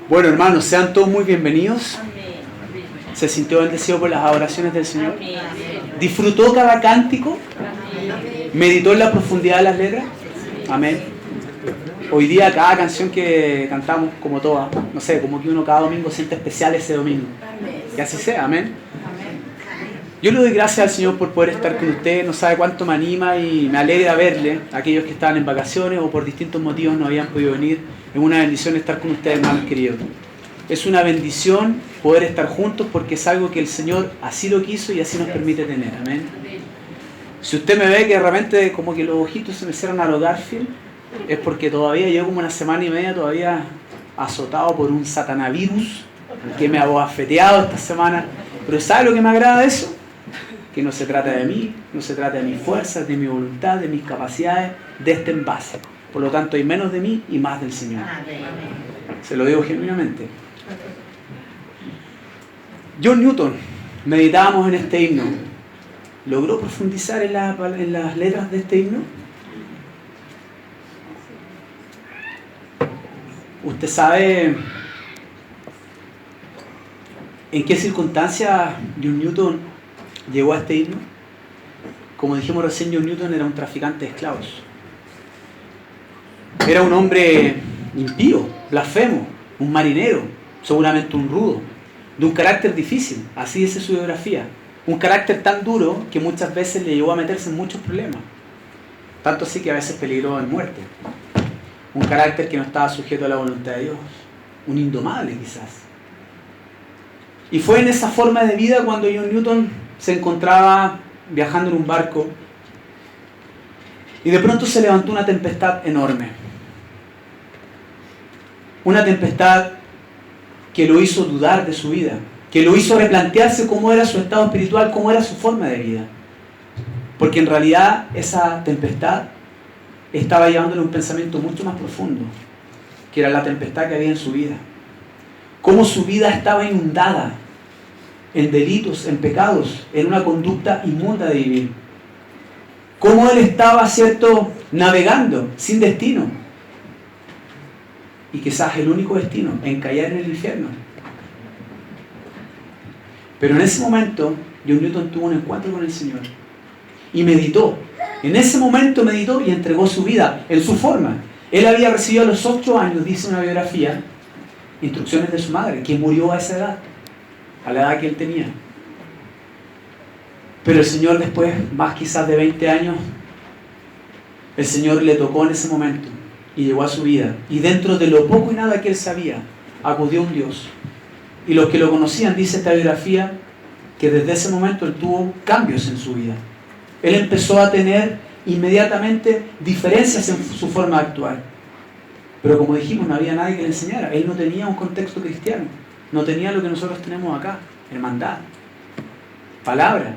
Bueno, hermanos, sean todos muy bienvenidos. Amén. ¿Se sintió bendecido por las adoraciones del Señor? Amén. ¿Disfrutó cada cántico? Amén. ¿Meditó en la profundidad de las letras? Amén. Hoy día cada canción que cantamos, como todas, no sé, como que uno cada domingo siente especial ese domingo. Que así sea, amén. Yo le doy gracias al Señor por poder estar con ustedes. No sabe cuánto me anima y me alegra verle. Aquellos que estaban en vacaciones o por distintos motivos no habían podido venir. Es una bendición estar con ustedes, hermanos queridos. Es una bendición poder estar juntos porque es algo que el Señor así lo quiso y así nos permite tener. Amén. Si usted me ve que de repente como que los ojitos se me cierran a lo Garfield, es porque todavía llevo como una semana y media todavía azotado por un satanavirus que me ha abofeteado esta semana. Pero ¿sabe lo que me agrada de eso? Que no se trata de mí, no se trata de mis fuerzas, de mi voluntad, de mis capacidades, de este envase. Por lo tanto hay menos de mí y más del Señor. Se lo digo genuinamente. John Newton, meditábamos en este himno. ¿Logró profundizar en las letras de este himno? ¿Usted sabe en qué circunstancias John Newton llegó a este himno? Como dijimos recién, John Newton era un traficante de esclavos. Era un hombre impío, blasfemo, un marinero, seguramente un rudo, de un carácter difícil, así dice su biografía. Un carácter tan duro que muchas veces le llevó a meterse en muchos problemas. Tanto así que a veces peligró en muerte. Un carácter que no estaba sujeto a la voluntad de Dios. Un indomable quizás. Y fue en esa forma de vida cuando John Newton se encontraba viajando en un barco y de pronto se levantó una tempestad enorme. Una tempestad que lo hizo dudar de su vida, que lo hizo replantearse cómo era su estado espiritual, cómo era su forma de vida. Porque en realidad esa tempestad estaba llevándole un pensamiento mucho más profundo, que era la tempestad que había en su vida. Cómo su vida estaba inundada en delitos, en pecados, en una conducta inmunda de vivir. Cómo él estaba, ¿cierto?, navegando sin destino. Y quizás el único destino, encallar en el infierno. Pero en ese momento, John Newton tuvo un encuentro con el Señor. Y meditó. En ese momento meditó y entregó su vida en su forma. Él había recibido a los 8 años, dice una biografía, instrucciones de su madre, que murió a esa edad, a la edad que él tenía. Pero el Señor después, más quizás de 20 años, el Señor le tocó en ese momento y llegó a su vida. Y dentro de lo poco y nada que él sabía, acudió a un Dios. Y los que lo conocían, dice esta biografía, que desde ese momento él tuvo cambios en su vida. Él empezó a tener inmediatamente diferencias en su forma de actuar. Pero como dijimos, no había nadie que le enseñara. Él no tenía un contexto cristiano. No tenía lo que nosotros tenemos acá. Hermandad, palabra,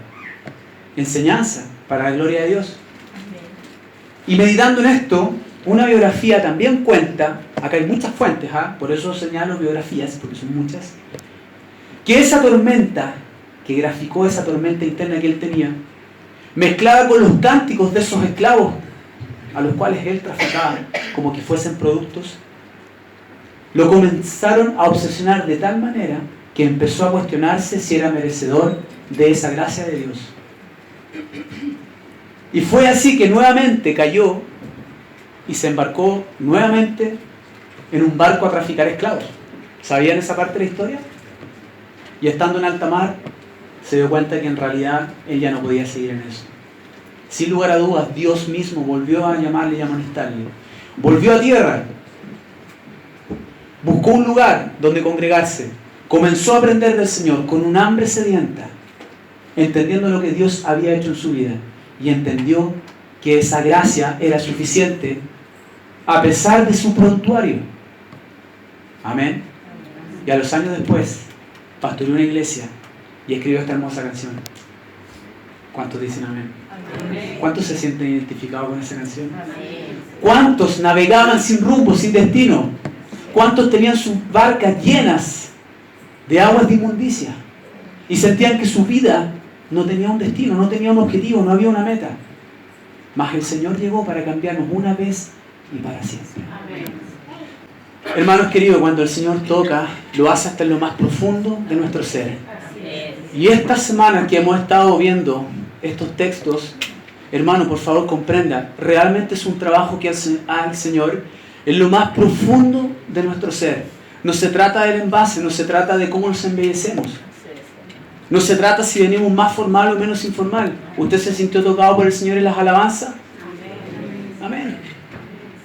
enseñanza para la gloria de Dios. Y meditando en esto, una biografía también cuenta, acá hay muchas fuentes, por eso señalo biografías, porque son muchas, que esa tormenta, que graficó esa tormenta interna que él tenía, mezclada con los cánticos de esos esclavos a los cuales él traficaba como que fuesen productos, lo comenzaron a obsesionar de tal manera que empezó a cuestionarse si era merecedor de esa gracia de Dios. Y fue así que nuevamente cayó y se embarcó nuevamente en un barco a traficar esclavos. ¿Sabían esa parte de la historia? Y estando en alta mar, se dio cuenta que en realidad él ya no podía seguir en eso. Sin lugar a dudas, Dios mismo volvió a llamarle y a amonestarle. Volvió a tierra. Buscó un lugar donde congregarse. Comenzó a aprender del Señor con un hambre sedienta, entendiendo lo que Dios había hecho en su vida. Y entendió que esa gracia era suficiente a pesar de su prontuario. Amén. Y a los años después, pastoreó una iglesia y escribió esta hermosa canción. ¿Cuántos dicen amén? ¿Cuántos se sienten identificados con esa canción? ¿Cuántos navegaban sin rumbo, sin destino? ¿Cuántos tenían sus barcas llenas de aguas de inmundicia? Y sentían que su vida no tenía un destino, no tenía un objetivo, no había una meta. Mas el Señor llegó para cambiarnos una vez y para siempre. Hermanos queridos, cuando el Señor toca, lo hace hasta en lo más profundo de nuestro ser. Y esta semana que hemos estado viendo estos textos, hermano, por favor comprenda, realmente es un trabajo que hace al Señor en lo más profundo de nuestro ser. No se trata del envase, no se trata de cómo nos embellecemos. No se trata si venimos más formal o menos informal. ¿Usted se sintió tocado por el Señor en las alabanzas? Amén.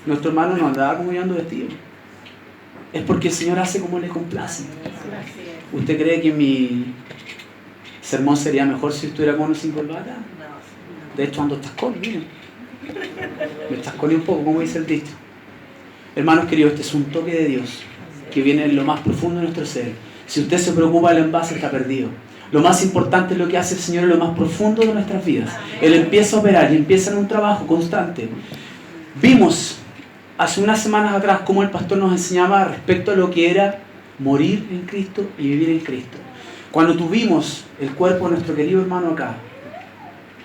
Nuestro hermano no andaba como yo ando vestido. Es porque el Señor hace como le complace. ¿Usted cree que mi sermón sería mejor si estuviera con o sin corbata? De hecho ando tascón, miren. Me tasconé un poco, como dice el dicho. Hermanos queridos, este es un toque de Dios que viene en lo más profundo de nuestro ser. Si usted se preocupa del envase, está perdido. Lo más importante es lo que hace el Señor en lo más profundo de nuestras vidas. Él empieza a operar y empieza en un trabajo constante. Vimos hace unas semanas atrás cómo el pastor nos enseñaba respecto a lo que era morir en Cristo y vivir en Cristo. Cuando tuvimos el cuerpo de nuestro querido hermano acá,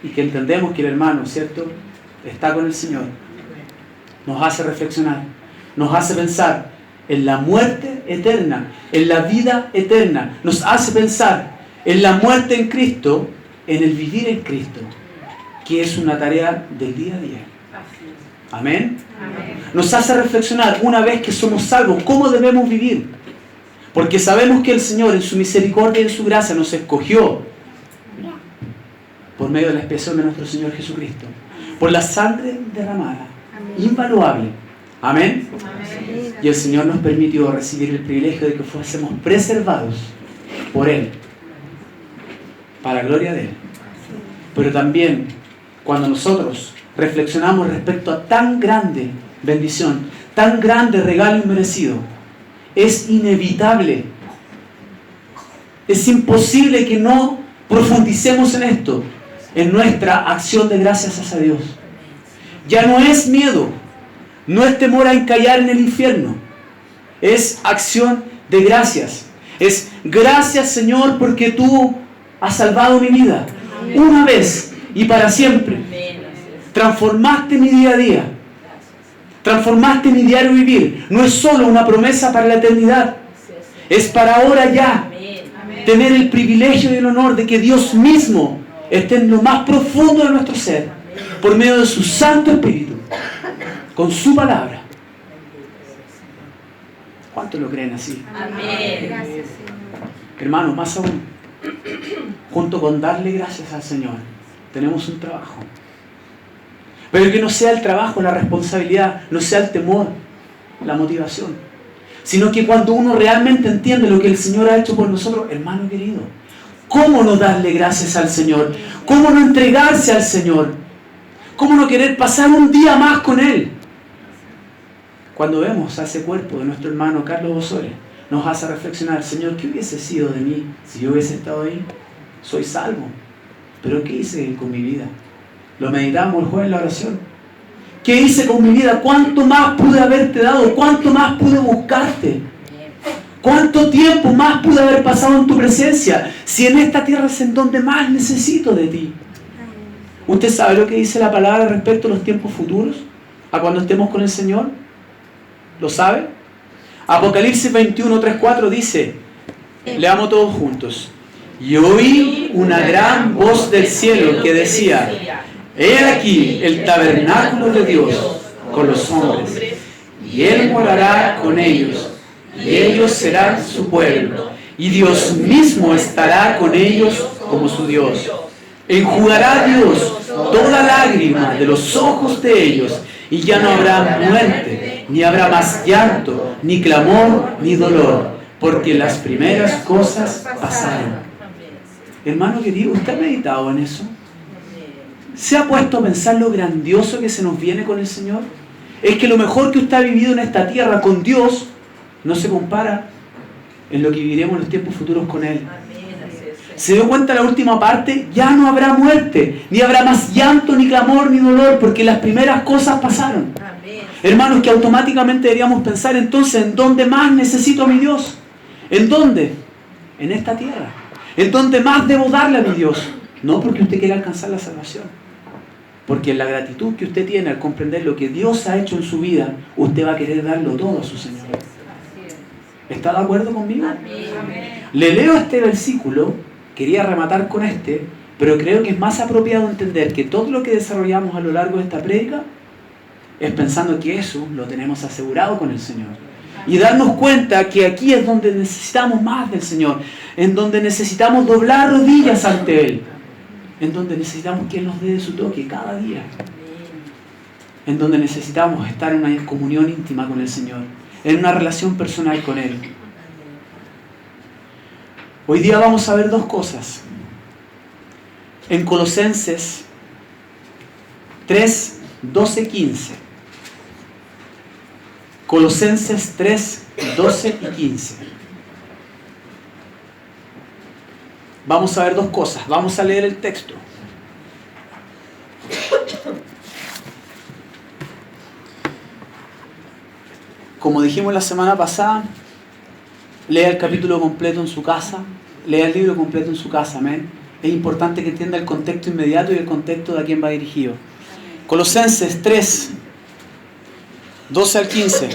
y que entendemos que el hermano, ¿cierto?, está con el Señor, nos hace reflexionar, nos hace pensar en la muerte eterna, en la vida eterna, nos hace pensar en la muerte en Cristo, en el vivir en Cristo, que es una tarea del día a día. Amén. Nos hace reflexionar, una vez que somos salvos, cómo debemos vivir. Porque sabemos que el Señor, en su misericordia y en su gracia, nos escogió por medio de la expiación de nuestro Señor Jesucristo, por la sangre derramada, invaluable. Amén. Y el Señor nos permitió recibir el privilegio de que fuésemos preservados por Él, para la gloria de Él. Pero también, cuando nosotros reflexionamos respecto a tan grande bendición, tan grande regalo inmerecido, es inevitable, es imposible que no profundicemos en esto, en nuestra acción de gracias hacia Dios. Ya no es miedo, no es temor a encallar en el infierno, es acción de gracias. Es gracias, Señor, porque tú has salvado mi vida una vez y para siempre. Transformaste mi día a día, transformaste mi diario vivir. No es solo una promesa para la eternidad, es para ahora ya. Tener el privilegio y el honor de que Dios mismo esté en lo más profundo de nuestro ser, por medio de su Santo Espíritu, con su palabra. ¿Cuántos lo creen así? Amén. Hermanos, más aún, junto con darle gracias al Señor, tenemos un trabajo. Pero que no sea el trabajo, la responsabilidad, no sea el temor, la motivación, sino que cuando uno realmente entiende lo que el Señor ha hecho por nosotros, hermano querido, ¿cómo no darle gracias al Señor? ¿Cómo no entregarse al Señor? ¿Cómo no querer pasar un día más con Él? Cuando vemos a ese cuerpo de nuestro hermano Carlos Osores, nos hace reflexionar, Señor, ¿qué hubiese sido de mí si yo hubiese estado ahí? Soy salvo, pero ¿qué hice con mi vida? Lo meditamos el jueves en la oración. ¿Qué hice con mi vida? ¿Cuánto más pude haberte dado? ¿Cuánto más pude buscarte? ¿Cuánto tiempo más pude haber pasado en tu presencia? Si en esta tierra es en donde más necesito de ti. ¿Usted sabe lo que dice la palabra respecto a los tiempos futuros? ¿A cuando estemos con el Señor? ¿Lo sabe? Apocalipsis 21, 3, 4 dice, leamos todos juntos. Y oí una gran voz del cielo que decía, he aquí el tabernáculo de Dios con los hombres, y Él morará con ellos, y ellos serán su pueblo, y Dios mismo estará con ellos como su Dios. Enjugará Dios toda lágrima de los ojos de ellos, y ya no habrá muerte, ni habrá más llanto, ni clamor, ni dolor, porque las primeras cosas pasaron. Hermano querido, ¿usted ha meditado en eso? ¿Se ha puesto a pensar lo grandioso que se nos viene con el Señor? Es que lo mejor que usted ha vivido en esta tierra con Dios no se compara en lo que viviremos en los tiempos futuros con Él. ¿Se dio cuenta la última parte? Ya no habrá muerte, ni habrá más llanto, ni clamor, ni dolor, porque las primeras cosas pasaron. Hermanos, que automáticamente deberíamos pensar entonces, ¿en dónde más necesito a mi Dios? ¿En dónde? En esta tierra. ¿En dónde más debo darle a mi Dios? No porque usted quiera alcanzar la salvación, porque en la gratitud que usted tiene al comprender lo que Dios ha hecho en su vida, usted va a querer darlo todo a su Señor. ¿Está de acuerdo conmigo? Amén. Le leo este versículo, quería rematar con este, pero creo que es más apropiado entender que todo lo que desarrollamos a lo largo de esta prédica es pensando que eso lo tenemos asegurado con el Señor. Y darnos cuenta que aquí es donde necesitamos más del Señor, en donde necesitamos doblar rodillas ante Él, en donde necesitamos que Él nos dé su toque cada día, en donde necesitamos estar en una comunión íntima con el Señor, en una relación personal con Él. Hoy día vamos a ver dos cosas. En Colosenses 3, 12, 15. Colosenses 3, 12 y 15. Vamos a ver dos cosas. Vamos a leer el texto. Como dijimos la semana pasada, lea el capítulo completo en su casa, lea el libro completo en su casa, amén. Es importante que entienda el contexto inmediato y el contexto de a quién va dirigido. Colosenses 3, 12 al 15.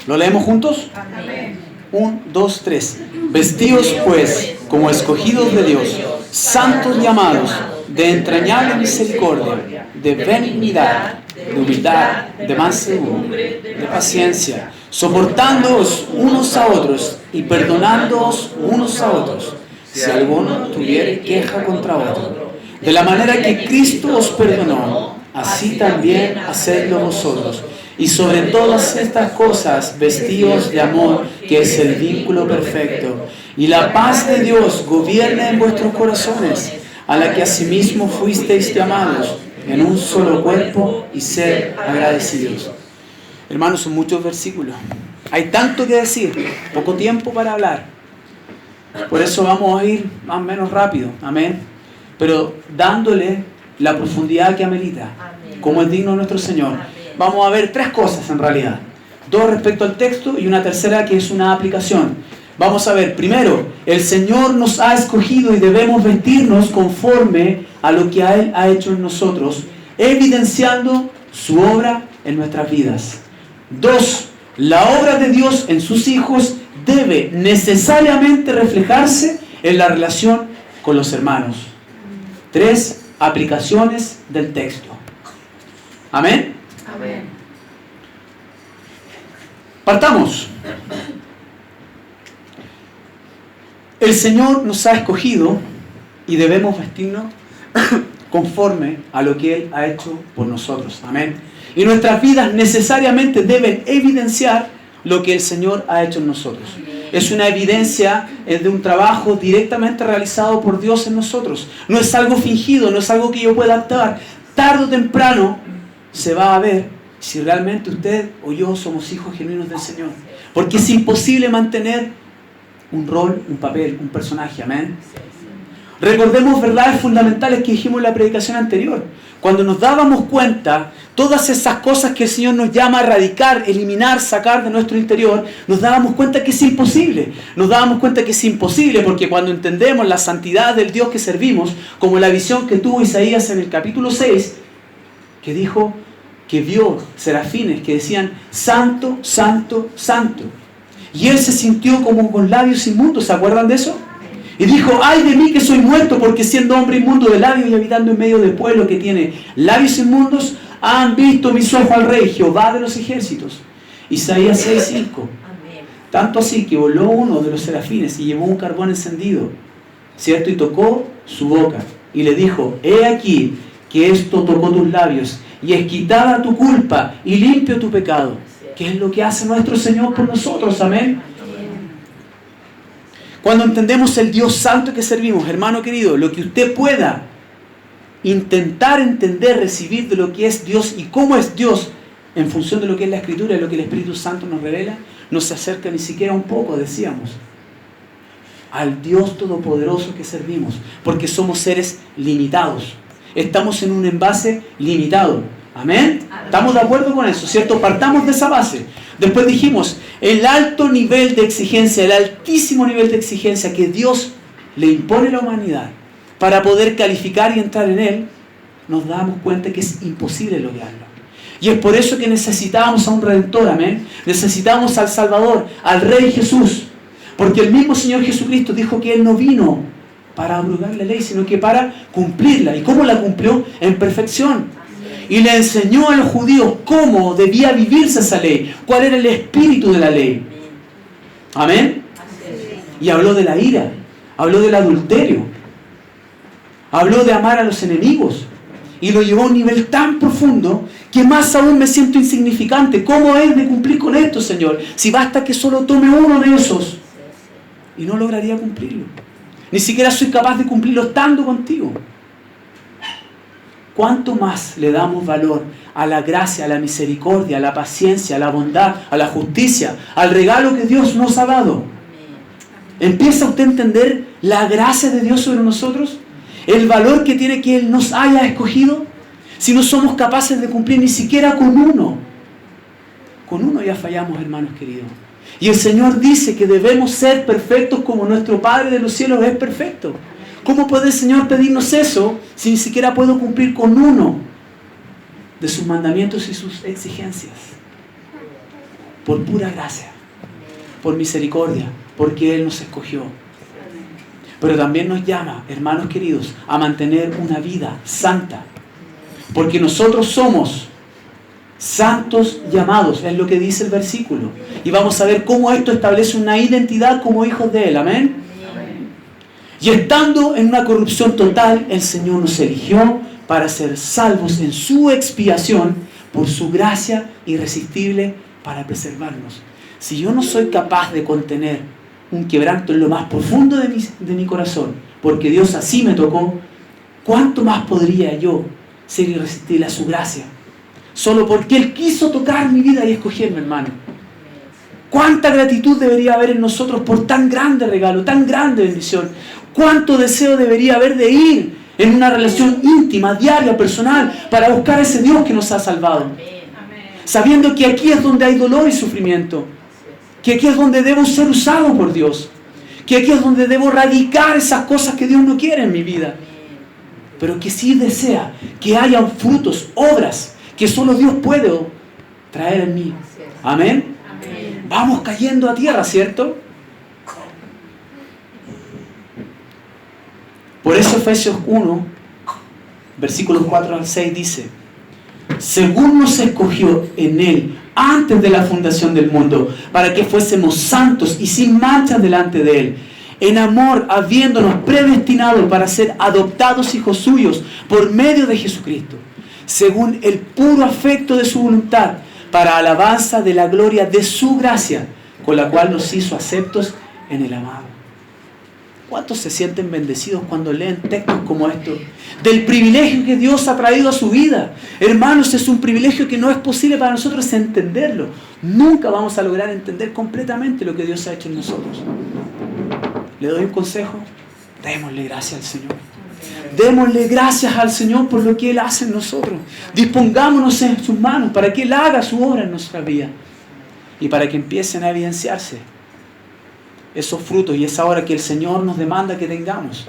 ¿Lo leemos juntos? Amén. 1, 2, 3. Vestíos pues como escogidos de Dios, santos y amados, de entrañable misericordia, de benignidad, de humildad, de mansedumbre, de paciencia, soportándoos unos a otros y perdonándoos unos a otros, si alguno tuviere queja contra otro. De la manera que Cristo os perdonó, así también hacedlo vosotros. Y sobre todas estas cosas, vestíos de amor, que es el vínculo perfecto. Y la paz de Dios gobierna en vuestros corazones, a la que asimismo fuisteis llamados en un solo cuerpo, y ser agradecidos. Hermanos, son muchos versículos. Hay tanto que decir, poco tiempo para hablar. Por eso vamos a ir más o menos rápido, amén. Pero dándole la profundidad que amerita, como es digno de nuestro Señor. Vamos a ver tres cosas en realidad. Dos respecto al texto y una tercera que es una aplicación. Vamos a ver, primero, el Señor nos ha escogido y debemos vestirnos conforme a lo que Él ha hecho en nosotros, evidenciando su obra en nuestras vidas. Dos, la obra de Dios en sus hijos debe necesariamente reflejarse en la relación con los hermanos. Tres, aplicaciones del texto. ¿Amén? Amén. Partamos. El Señor nos ha escogido y debemos vestirnos conforme a lo que Él ha hecho por nosotros. Amén. Y nuestras vidas necesariamente deben evidenciar lo que el Señor ha hecho en nosotros. Es una evidencia de un trabajo directamente realizado por Dios en nosotros. No es algo fingido, no es algo que yo pueda actuar. Tarde o temprano se va a ver si realmente usted o yo somos hijos genuinos del Señor. Porque es imposible mantener un rol, un papel, un personaje. Amén. Recordemos verdades fundamentales que dijimos en la predicación anterior. Cuando nos dábamos cuenta, todas esas cosas que el Señor nos llama a erradicar, eliminar, sacar de nuestro interior, nos dábamos cuenta que es imposible. Nos dábamos cuenta que es imposible porque cuando entendemos la santidad del Dios que servimos, como la visión que tuvo Isaías en el capítulo 6, que dijo que vio serafines que decían, santo, santo, santo. Y él se sintió como con labios inmundos, ¿se acuerdan de eso? Y dijo, ay de mí que soy muerto, porque siendo hombre inmundo de labios y habitando en medio del pueblo que tiene labios inmundos, han visto mis ojos al Rey, Jehová de los ejércitos. Isaías 6:5. Tanto así que voló uno de los serafines y llevó un carbón encendido, ¿cierto? Y tocó su boca y le dijo, he aquí que esto tocó tus labios y es quitada tu culpa y limpio tu pecado. ¿Qué es lo que hace nuestro Señor por nosotros? Amén. Cuando entendemos el Dios santo que servimos, hermano querido, lo que usted pueda intentar entender, recibir de lo que es Dios y cómo es Dios en función de lo que es la Escritura y lo que el Espíritu Santo nos revela, no se acerca ni siquiera un poco, decíamos, al Dios todopoderoso que servimos, porque somos seres limitados. Estamos en un envase limitado. ¿Amén? ¿Estamos de acuerdo con eso? ¿Cierto? Partamos de esa base. Después dijimos, el alto nivel de exigencia, el altísimo nivel de exigencia que Dios le impone a la humanidad para poder calificar y entrar en Él, nos damos cuenta que es imposible lograrlo. Y es por eso que necesitábamos a un Redentor, amén. Necesitamos al Salvador, al Rey Jesús. Porque el mismo Señor Jesucristo dijo que Él no vino para abrogar la ley, sino que para cumplirla. ¿Y cómo la cumplió? En perfección. Y le enseñó a los judíos cómo debía vivirse esa ley, cuál era el espíritu de la ley. Amén. Y habló de la ira, habló del adulterio, habló de amar a los enemigos. Y lo llevó a un nivel tan profundo que más aún me siento insignificante. ¿Cómo es de cumplir con esto, Señor? Si basta que solo tome uno de esos. Y no lograría cumplirlo. Ni siquiera soy capaz de cumplirlo estando contigo. ¿Cuánto más le damos valor a la gracia, a la misericordia, a la paciencia, a la bondad, a la justicia, al regalo que Dios nos ha dado? ¿Empieza usted a entender la gracia de Dios sobre nosotros? El valor que tiene que Él nos haya escogido. Si no somos capaces de cumplir ni siquiera con uno. Con uno ya fallamos, hermanos queridos. Y el Señor dice que debemos ser perfectos como nuestro Padre de los cielos es perfecto. ¿Cómo puede el Señor pedirnos eso si ni siquiera puedo cumplir con uno de sus mandamientos y sus exigencias? Por pura gracia, por misericordia, porque Él nos escogió. Pero también nos llama, hermanos queridos, a mantener una vida santa. Porque nosotros somos santos llamados, es lo que dice el versículo. Y vamos a ver cómo esto establece una identidad como hijos de Él. Amén. Y estando en una corrupción total, el Señor nos eligió para ser salvos en su expiación por su gracia irresistible para preservarnos. Si yo no soy capaz de contener un quebranto en lo más profundo de mi corazón, porque Dios así me tocó, ¿cuánto más podría yo ser irresistible a su gracia? Solo porque Él quiso tocar mi vida y escogerme, hermano. ¿Cuánta gratitud debería haber en nosotros por tan grande regalo, tan grande bendición? ¿Cuánto deseo debería haber de ir en una relación íntima, diaria, personal, para buscar a ese Dios que nos ha salvado? Sabiendo que aquí es donde hay dolor y sufrimiento. Que aquí es donde debo ser usado por Dios. Que aquí es donde debo radicar esas cosas que Dios no quiere en mi vida. Pero que sí desea que hayan frutos, obras, que solo Dios puede traer en mí. Amén. Vamos cayendo a tierra, ¿cierto? Por eso Efesios 1, versículos 4 al 6 dice: según nos escogió en Él antes de la fundación del mundo, para que fuésemos santos y sin mancha delante de Él, en amor, habiéndonos predestinado para ser adoptados hijos suyos por medio de Jesucristo, según el puro afecto de su voluntad, para alabanza de la gloria de su gracia, con la cual nos hizo aceptos en el amado. ¿Cuántos se sienten bendecidos cuando leen textos como estos? Del privilegio que Dios ha traído a su vida. Hermanos, es un privilegio que no es posible para nosotros entenderlo. Nunca vamos a lograr entender completamente lo que Dios ha hecho en nosotros. ¿Le doy un consejo? Démosle gracias al Señor. Démosle gracias al Señor por lo que Él hace en nosotros. Dispongámonos en sus manos para que Él haga su obra en nuestra vida. Y para que empiecen a evidenciarse esos frutos y esa obra que el Señor nos demanda que tengamos.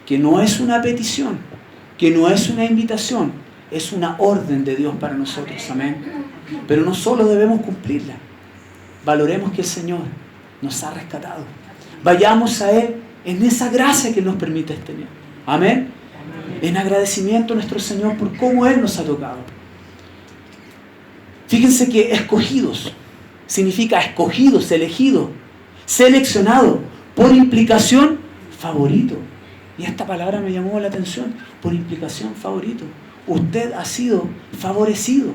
Que no es una petición, que no es una invitación, es una orden de Dios para nosotros. Amén. Pero no solo debemos cumplirla. Valoremos que el Señor nos ha rescatado. Vayamos a Él en esa gracia que nos permite tener. Amén. En agradecimiento a nuestro Señor por cómo Él nos ha tocado. Fíjense que escogidos significa escogidos, elegidos, seleccionado, por implicación, favorito. Y esta palabra me llamó la atención, por implicación, favorito. Usted ha sido favorecido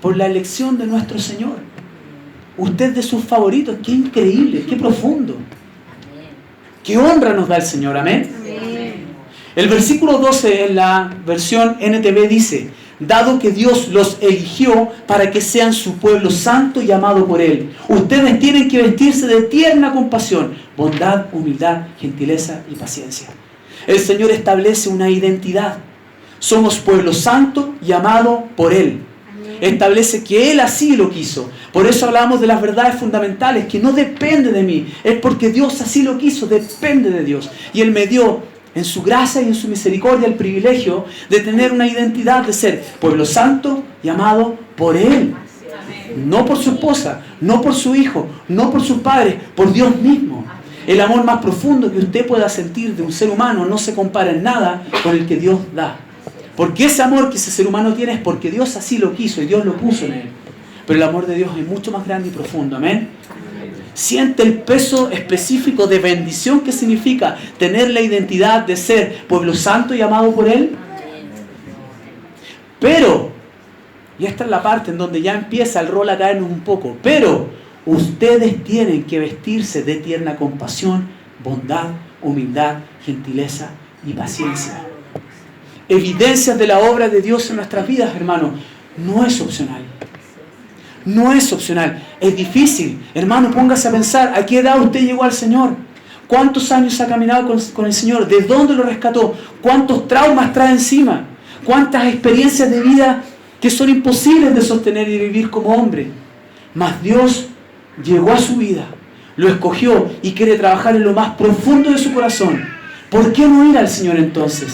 por la elección de nuestro Señor. Usted de sus favoritos. Qué increíble, qué profundo. Qué honra nos da el Señor. Amén. El versículo 12 en la versión NTV dice: dado que Dios los eligió para que sean su pueblo santo y amado por Él, ustedes tienen que vestirse de tierna compasión, bondad, humildad, gentileza y paciencia. El Señor establece una identidad. Somos pueblo santo y amado por Él. Establece que Él así lo quiso. Por eso hablamos de las verdades fundamentales, que no depende de mí. Es porque Dios así lo quiso, depende de Dios. Y Él me dio en su gracia y en su misericordia el privilegio de tener una identidad de ser pueblo santo y amado por Él. No por su esposa, no por su hijo, no por sus padres, por Dios mismo. El amor más profundo que usted pueda sentir de un ser humano no se compara en nada con el que Dios da. Porque ese amor que ese ser humano tiene es porque Dios así lo quiso y Dios lo puso en él. Pero el amor de Dios es mucho más grande y profundo. Amén. Siente el peso específico de bendición que significa tener la identidad de ser pueblo santo y amado por Él. Pero, y esta es la parte en donde ya empieza el rol a caernos un poco, pero ustedes tienen que vestirse de tierna compasión, bondad, humildad, gentileza y paciencia. Evidencias de la obra de Dios en nuestras vidas, hermano, no es opcional. No es opcional, es difícil. Hermano, póngase a pensar, ¿a qué edad usted llegó al Señor? ¿Cuántos años ha caminado con el Señor? ¿De dónde lo rescató? ¿Cuántos traumas trae encima? ¿Cuántas experiencias de vida que son imposibles de sostener y vivir como hombre? Mas Dios llegó a su vida, lo escogió y quiere trabajar en lo más profundo de su corazón. ¿Por qué no ir al Señor entonces?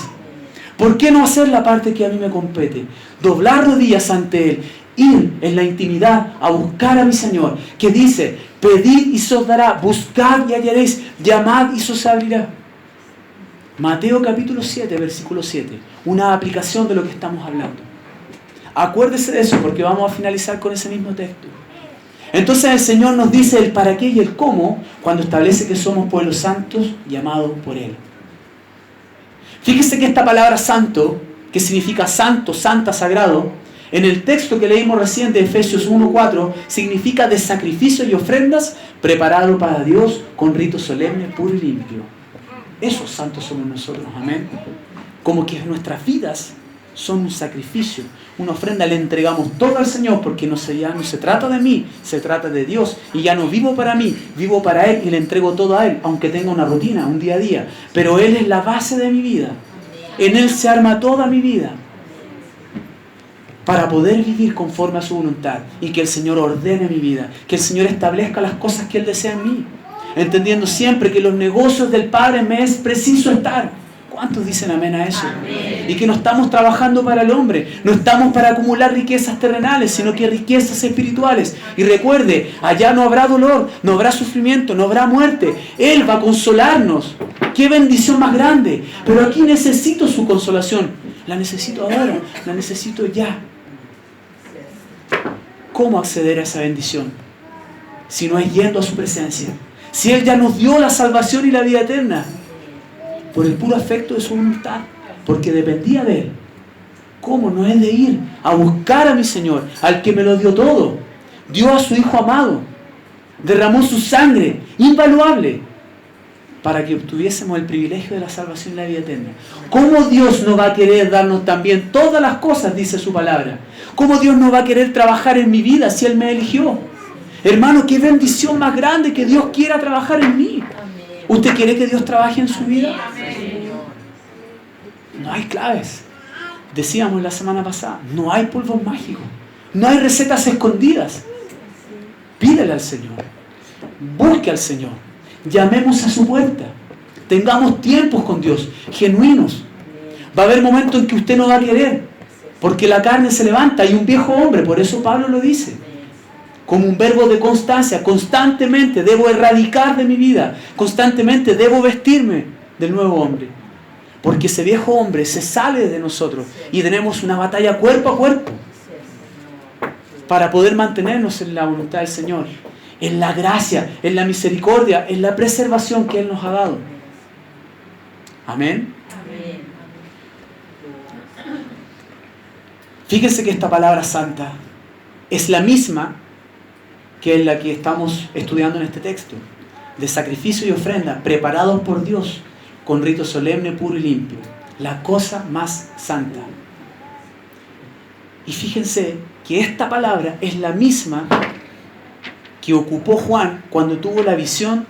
¿Por qué no hacer la parte que a mí me compete? Doblar rodillas ante Él, ir en la intimidad a buscar a mi Señor, que dice, pedid y se os dará, buscad y hallaréis, llamad y se os abrirá. Mateo capítulo 7, versículo 7, una aplicación de lo que estamos hablando. Acuérdese de eso porque vamos a finalizar con ese mismo texto. Entonces el Señor nos dice el para qué y el cómo cuando establece que somos pueblos santos llamados por Él. Fíjese que esta palabra santo, que significa santo, santa, sagrado, en el texto que leímos recién de Efesios 1:4, significa de sacrificios y ofrendas preparado para Dios con rito solemne, puro y limpio. Esos santos somos nosotros, amén. Como que nuestras vidas son un sacrificio, una ofrenda, le entregamos todo al Señor porque ya no se trata de mí, se trata de Dios. Y ya no vivo para mí, vivo para Él y le entrego todo a Él, aunque tenga una rutina, un día a día. Pero Él es la base de mi vida. En Él se arma toda mi vida para poder vivir conforme a su voluntad y que el Señor ordene mi vida, que el Señor establezca las cosas que Él desea en mí, entendiendo siempre que los negocios del Padre me es preciso estar. ¿Cuántos dicen amén a eso? Amén. Y que no estamos trabajando para el hombre, no estamos para acumular riquezas terrenales, sino que riquezas espirituales. Y recuerde, allá no habrá dolor, no habrá sufrimiento, no habrá muerte. Él va a consolarnos. ¡Qué bendición más grande! Pero aquí necesito su consolación. La necesito ahora, la necesito ya. ¿Cómo acceder a esa bendición? Si no es yendo a su presencia. Si Él ya nos dio la salvación y la vida eterna, por el puro afecto de su voluntad, porque dependía de Él. ¿Cómo no es de ir a buscar a mi Señor, al que me lo dio todo? Dio a su Hijo amado, derramó su sangre invaluable para que obtuviésemos el privilegio de la salvación y la vida eterna. ¿Cómo Dios no va a querer darnos también todas las cosas, dice su palabra? ¿Cómo Dios no va a querer trabajar en mi vida si Él me eligió? Hermano, qué bendición más grande que Dios quiera trabajar en mí. ¿Usted quiere que Dios trabaje en su vida? No hay claves. Decíamos la semana pasada, no hay polvos mágicos, no hay recetas escondidas. Pídele al Señor, busque al Señor, llamemos a su puerta, tengamos tiempos con Dios, genuinos. Va a haber momentos en que usted no va a querer, porque la carne se levanta y un viejo hombre, por eso Pablo lo dice, como un verbo de constancia, constantemente debo erradicar de mi vida, constantemente debo vestirme del nuevo hombre, porque ese viejo hombre se sale de nosotros y tenemos una batalla cuerpo a cuerpo para poder mantenernos en la voluntad del Señor, en la gracia, en la misericordia, en la preservación que Él nos ha dado. Amén. Fíjense que esta palabra santa es la misma que es la que estamos estudiando en este texto, de sacrificio y ofrenda, preparados por Dios, con rito solemne, puro y limpio, la cosa más santa. Y fíjense que esta palabra es la misma que ocupó Juan cuando tuvo la visión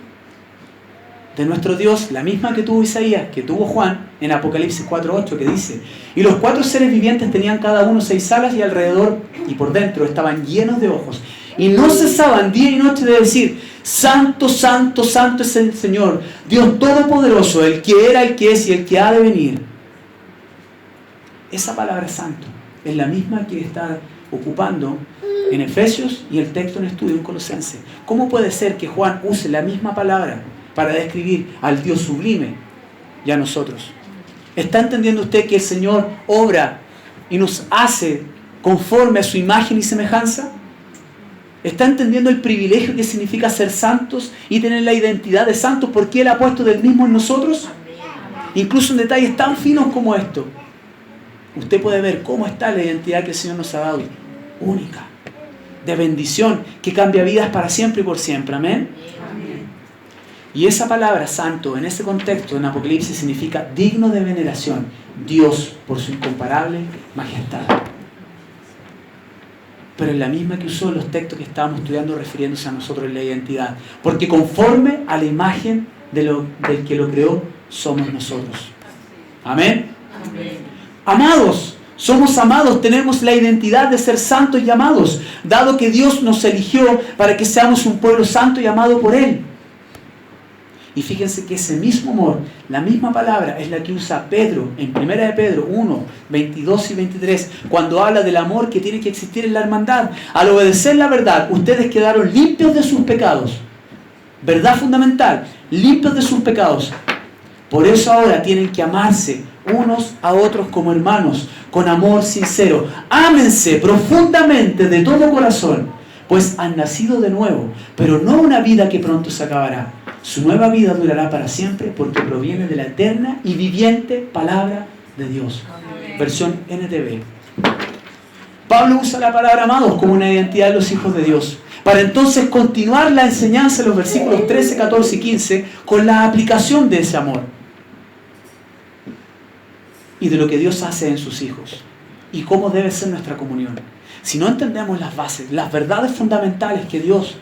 de nuestro Dios, la misma que tuvo Isaías, que tuvo Juan en Apocalipsis 4:8, que dice, y los 4 seres vivientes tenían cada uno 6 alas y alrededor y por dentro estaban llenos de ojos. Y no cesaban día y noche de decir, santo, santo, santo es el Señor, Dios Todopoderoso, el que era, el que es y el que ha de venir. Esa palabra santo es la misma que está ocupando en Efesios y el texto en estudio en Colosenses. ¿Cómo puede ser que Juan use la misma palabra para describir al Dios sublime y a nosotros? ¿Está entendiendo usted que el Señor obra y nos hace conforme a su imagen y semejanza? ¿Está entendiendo el privilegio que significa ser santos y tener la identidad de santos porque Él ha puesto del mismo en nosotros? Incluso en detalles tan finos como esto, usted puede ver cómo está la identidad que el Señor nos ha dado. Única, de bendición, que cambia vidas para siempre y por siempre. Amén. Y esa palabra santo en ese contexto en Apocalipsis significa digno de veneración, Dios por su incomparable majestad. Pero es la misma que usó en los textos que estábamos estudiando refiriéndose a nosotros en la identidad. Porque conforme a la imagen del que lo creó, somos nosotros. Amén. Amén. Amados, somos amados, tenemos la identidad de ser santos y amados, dado que Dios nos eligió para que seamos un pueblo santo y amado por Él. Y fíjense que ese mismo amor, la misma palabra, es la que usa Pedro en 1 de Pedro 1, 22 y 23, cuando habla del amor que tiene que existir en la hermandad. Al obedecer la verdad, ustedes quedaron limpios de sus pecados. Verdad fundamental, limpios de sus pecados. Por eso ahora tienen que amarse unos a otros como hermanos, con amor sincero. Ámense profundamente de todo corazón, pues han nacido de nuevo, pero no una vida que pronto se acabará. Su nueva vida durará para siempre porque proviene de la eterna y viviente palabra de Dios. Amén. Versión NTV. Pablo usa la palabra amados como una identidad de los hijos de Dios, para entonces continuar la enseñanza en los versículos 13, 14 y 15 con la aplicación de ese amor y de lo que Dios hace en sus hijos y cómo debe ser nuestra comunión. Si no entendemos las bases, las verdades fundamentales que Dios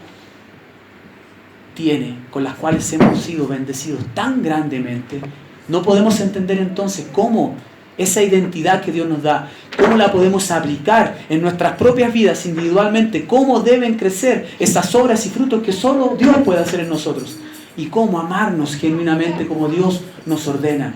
tiene, con las cuales hemos sido bendecidos tan grandemente, no podemos entender entonces cómo esa identidad que Dios nos da, cómo la podemos aplicar en nuestras propias vidas individualmente, cómo deben crecer esas obras y frutos que solo Dios puede hacer en nosotros, y cómo amarnos genuinamente como Dios nos ordena,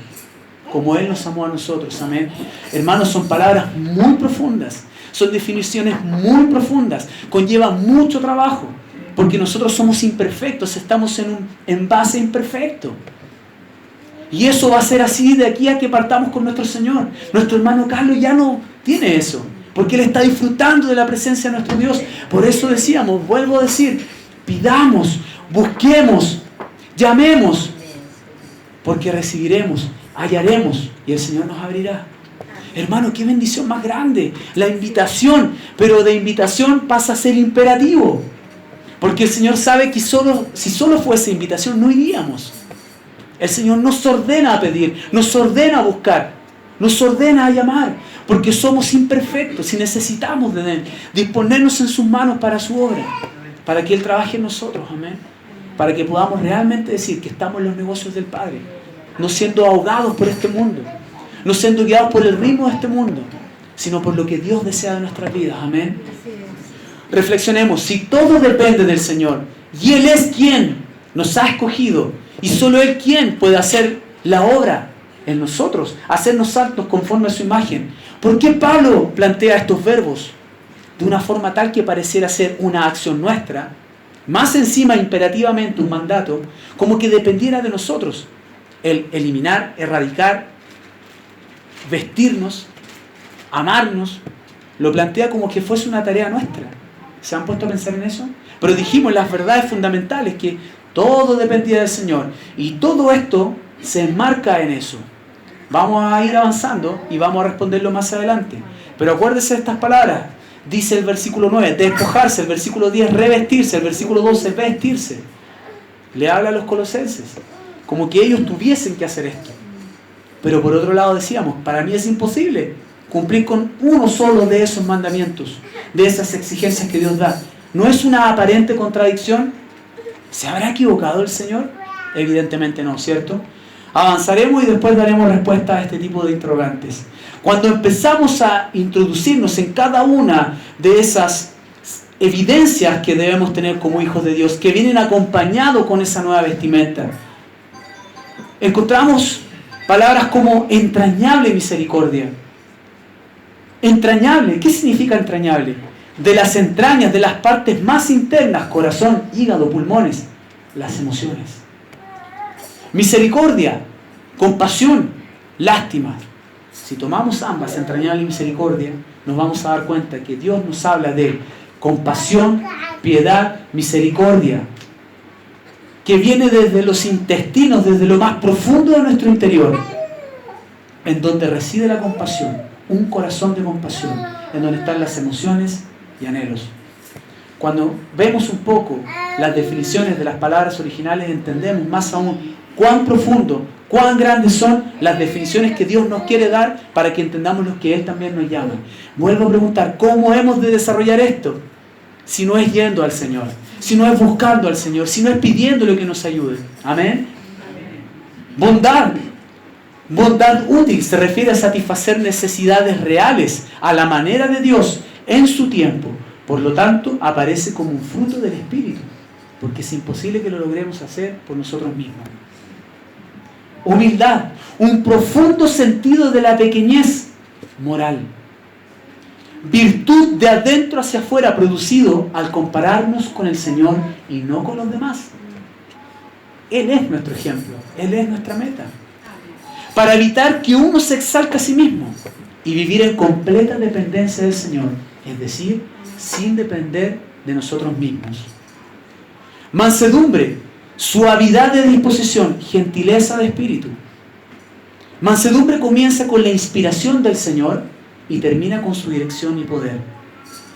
como Él nos amó a nosotros. Amén. Hermanos, son palabras muy profundas, son definiciones muy profundas, conlleva mucho trabajo, porque nosotros somos imperfectos, estamos en un envase imperfecto. Y eso va a ser así de aquí a que partamos con nuestro Señor. Nuestro hermano Carlos ya no tiene eso, porque él está disfrutando de la presencia de nuestro Dios. Por eso decíamos, vuelvo a decir, pidamos, busquemos, llamemos, porque recibiremos, hallaremos y el Señor nos abrirá. Hermano, qué bendición más grande, la invitación, pero de invitación pasa a ser imperativo. Porque el Señor sabe que si solo fuese invitación no iríamos. El Señor nos ordena a pedir, nos ordena a buscar, nos ordena a llamar, porque somos imperfectos y necesitamos de Él, disponernos en sus manos para su obra, para que Él trabaje en nosotros, amén. Para que podamos realmente decir que estamos en los negocios del Padre, no siendo ahogados por este mundo, no siendo guiados por el ritmo de este mundo, sino por lo que Dios desea de nuestras vidas, amén. Reflexionemos, si todo depende del Señor y Él es quien nos ha escogido y solo Él quien puede hacer la obra en nosotros, hacernos santos conforme a su imagen, ¿por qué Pablo plantea estos verbos de una forma tal que pareciera ser una acción nuestra, más encima imperativamente un mandato, como que dependiera de nosotros el eliminar, erradicar, vestirnos, amarnos? Lo plantea como que fuese una tarea nuestra. ¿Se han puesto a pensar en eso? Pero dijimos las verdades fundamentales, que todo dependía del Señor. Y todo esto se enmarca en eso. Vamos a ir avanzando y vamos a responderlo más adelante. Pero acuérdese de estas palabras. Dice el versículo 9, despojarse. El versículo 10, revestirse. El versículo 12, vestirse. Le habla a los colosenses, como que ellos tuviesen que hacer esto. Pero por otro lado decíamos, para mí es imposible cumplir con uno solo de esos mandamientos, de esas exigencias que Dios da. ¿No es una aparente contradicción? ¿Se habrá equivocado el Señor? Evidentemente no, ¿cierto? Avanzaremos y después daremos respuesta a este tipo de interrogantes. Cuando empezamos a introducirnos en cada una de esas evidencias que debemos tener como hijos de Dios, que vienen acompañados con esa nueva vestimenta, encontramos palabras como entrañable misericordia, Entrañable. ¿Qué significa entrañable? De las entrañas, de las partes más internas, corazón, hígado, pulmones, las emociones. Misericordia, compasión, lástima. Si tomamos ambas, entrañable y misericordia, nos vamos a dar cuenta que Dios nos habla de compasión, piedad, misericordia, que viene desde los intestinos, desde lo más profundo de nuestro interior, en donde reside la compasión, un corazón de compasión, en donde están las emociones y anhelos. Cuando vemos un poco las definiciones de las palabras originales, entendemos más aún cuán profundo, cuán grandes son las definiciones que Dios nos quiere dar para que entendamos lo que Él también nos llama. Vuelvo a preguntar, ¿cómo hemos de desarrollar esto? Si no es yendo al Señor, si no es buscando al Señor, si no es pidiéndole que nos ayude. Amén. Bondad. Bondad útil se refiere a satisfacer necesidades reales a la manera de Dios en su tiempo. Por lo tanto, aparece como un fruto del Espíritu, porque es imposible que lo logremos hacer por nosotros mismos. Humildad, un profundo sentido de la pequeñez moral. Virtud de adentro hacia afuera, producido al compararnos con el Señor y no con los demás. Él es nuestro ejemplo, Él es nuestra meta. Para evitar que uno se exalte a sí mismo y vivir en completa dependencia del Señor, es decir, sin depender de nosotros mismos. Mansedumbre, suavidad de disposición, gentileza de espíritu. Mansedumbre comienza con la inspiración del Señor y termina con su dirección y poder.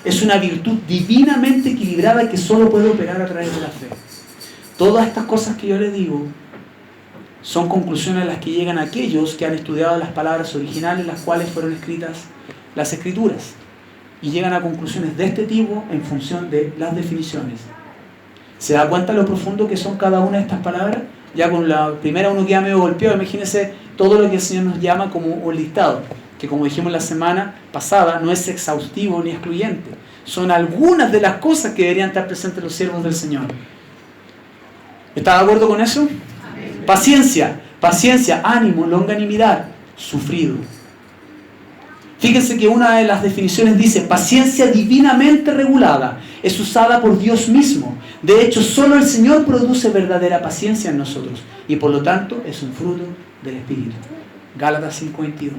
Es una virtud divinamente equilibrada que solo puede operar a través de la fe. Todas estas cosas que yo les digo son conclusiones a las que llegan aquellos que han estudiado las palabras originales, las cuales fueron escritas las Escrituras, y llegan a conclusiones de este tipo en función de las definiciones. ¿Se da cuenta lo profundo que son cada una de estas palabras? Ya con la primera uno queda medio golpeado. Imagínense todo lo que el Señor nos llama como un listado, que como dijimos la semana pasada, no es exhaustivo ni excluyente. Son algunas de las cosas que deberían estar presentes los siervos del Señor. ¿Está de acuerdo con eso? Amén. Paciencia, ánimo, longanimidad, sufrido. Fíjense que una de las definiciones dice, paciencia divinamente regulada, es usada por Dios mismo. De hecho, solo el Señor produce verdadera paciencia en nosotros y por lo tanto es un fruto del Espíritu. Gálatas 5:22.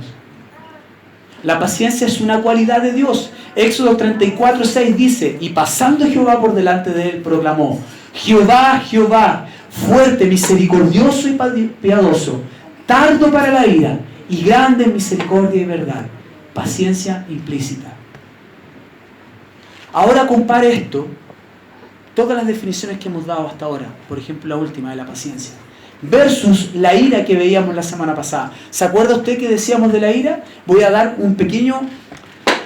La paciencia es una cualidad de Dios. Éxodo 34:6 dice, y pasando Jehová por delante de él, proclamó, Jehová, Jehová, fuerte, misericordioso y piadoso, tardo para la ira y grande en misericordia y verdad. Paciencia implícita. Ahora compare esto, todas las definiciones que hemos dado hasta ahora, por ejemplo la última de la paciencia, versus la ira que veíamos la semana pasada. ¿Se acuerda usted que decíamos de la ira? Voy a dar un pequeño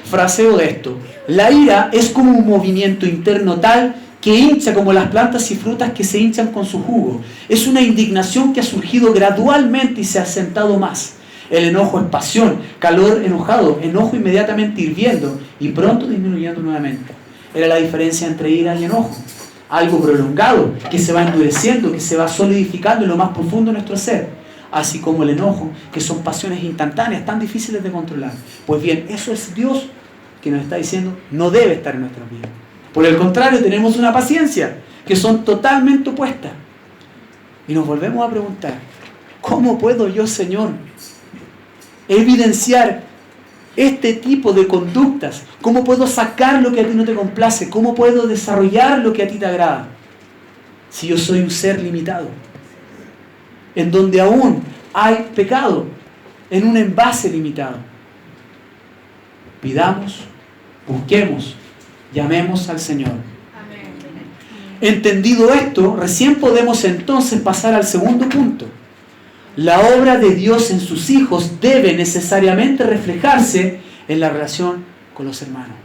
fraseo de esto. La ira es como un movimiento interno tal que hincha como las plantas y frutas que se hinchan con su jugo. Es una indignación que ha surgido gradualmente y se ha asentado más. El enojo es pasión, calor enojado, enojo inmediatamente hirviendo y pronto disminuyendo nuevamente. Era la diferencia entre ira y enojo. Algo prolongado, que se va endureciendo, que se va solidificando en lo más profundo de nuestro ser. Así como el enojo, que son pasiones instantáneas, tan difíciles de controlar. Pues bien, eso es Dios que nos está diciendo, no debe estar en nuestras vidas. Por el contrario, tenemos una paciencia, que son totalmente opuestas. Y nos volvemos a preguntar, ¿cómo puedo yo, Señor, evidenciar este tipo de conductas? ¿Cómo puedo sacar lo que a ti no te complace? ¿Cómo puedo desarrollar lo que a ti te agrada? Si yo soy un ser limitado, en donde aún hay pecado, en un envase limitado. Pidamos, busquemos, llamemos al Señor. Amén. Entendido esto, recién podemos entonces pasar al segundo punto. La obra de Dios en sus hijos debe necesariamente reflejarse en la relación con los hermanos.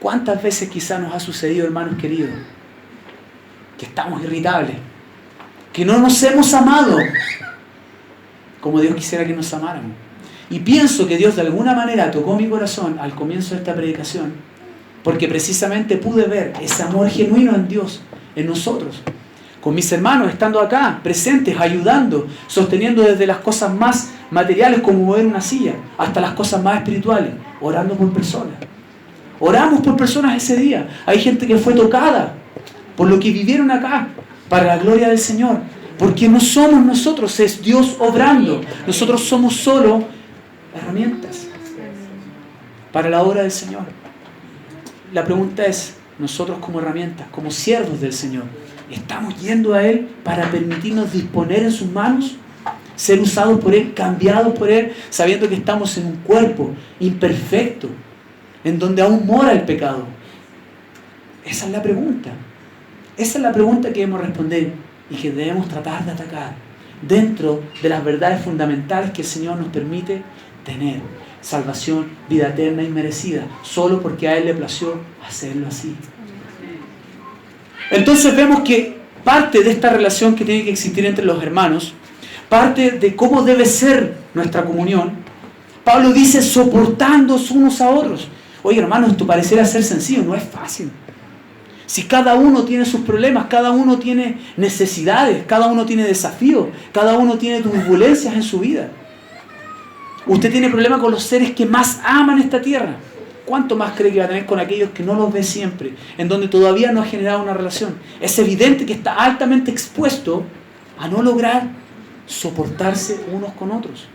¿Cuántas veces quizás nos ha sucedido, hermanos queridos, que estamos irritables, que no nos hemos amado como Dios quisiera que nos amáramos? Y pienso que Dios de alguna manera tocó mi corazón al comienzo de esta predicación, porque precisamente pude ver ese amor genuino en Dios, en nosotros. Con mis hermanos, estando acá, presentes, ayudando, sosteniendo desde las cosas más materiales como mover una silla, hasta las cosas más espirituales, orando por personas. Oramos por personas ese día. Hay gente que fue tocada por lo que vivieron acá, para la gloria del Señor. Porque no somos nosotros, es Dios obrando. Nosotros somos solo herramientas para la obra del Señor. La pregunta es, nosotros como herramientas, como siervos del Señor, ¿estamos yendo a Él para permitirnos disponer en sus manos? Ser usados por Él, cambiados por Él, sabiendo que estamos en un cuerpo imperfecto, en donde aún mora el pecado. Esa es la pregunta. Esa es la pregunta que debemos responder y que debemos tratar de atacar dentro de las verdades fundamentales que el Señor nos permite tener. Salvación, vida eterna y merecida, solo porque a Él le plació hacerlo así. Entonces vemos que parte de esta relación que tiene que existir entre los hermanos, parte de cómo debe ser nuestra comunión, Pablo dice soportándonos unos a otros. Oye, hermanos, esto pareciera ser sencillo, no es fácil. Si cada uno tiene sus problemas, cada uno tiene necesidades, cada uno tiene desafíos, cada uno tiene turbulencias en su vida. Usted tiene problemas con los seres que más aman esta tierra. ¿Cuánto más cree que va a tener con aquellos que no los ve siempre, en donde todavía no ha generado una relación? Es evidente que está altamente expuesto a no lograr soportarse unos con otros.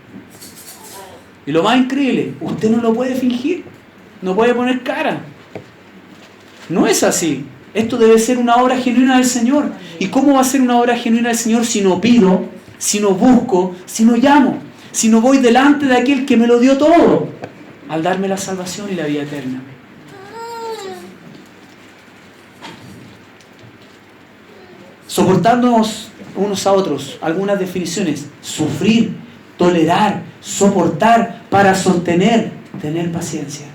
Y lo más increíble, usted no lo puede fingir, no puede poner cara. No es así. Esto debe ser una obra genuina del Señor. ¿Y cómo va a ser una obra genuina del Señor si no pido, si no busco, si no llamo, si no voy delante de aquel que me lo dio todo al darme la salvación y la vida eterna? Soportándonos unos a otros, algunas definiciones: sufrir, tolerar, soportar, para sostener, tener paciencia.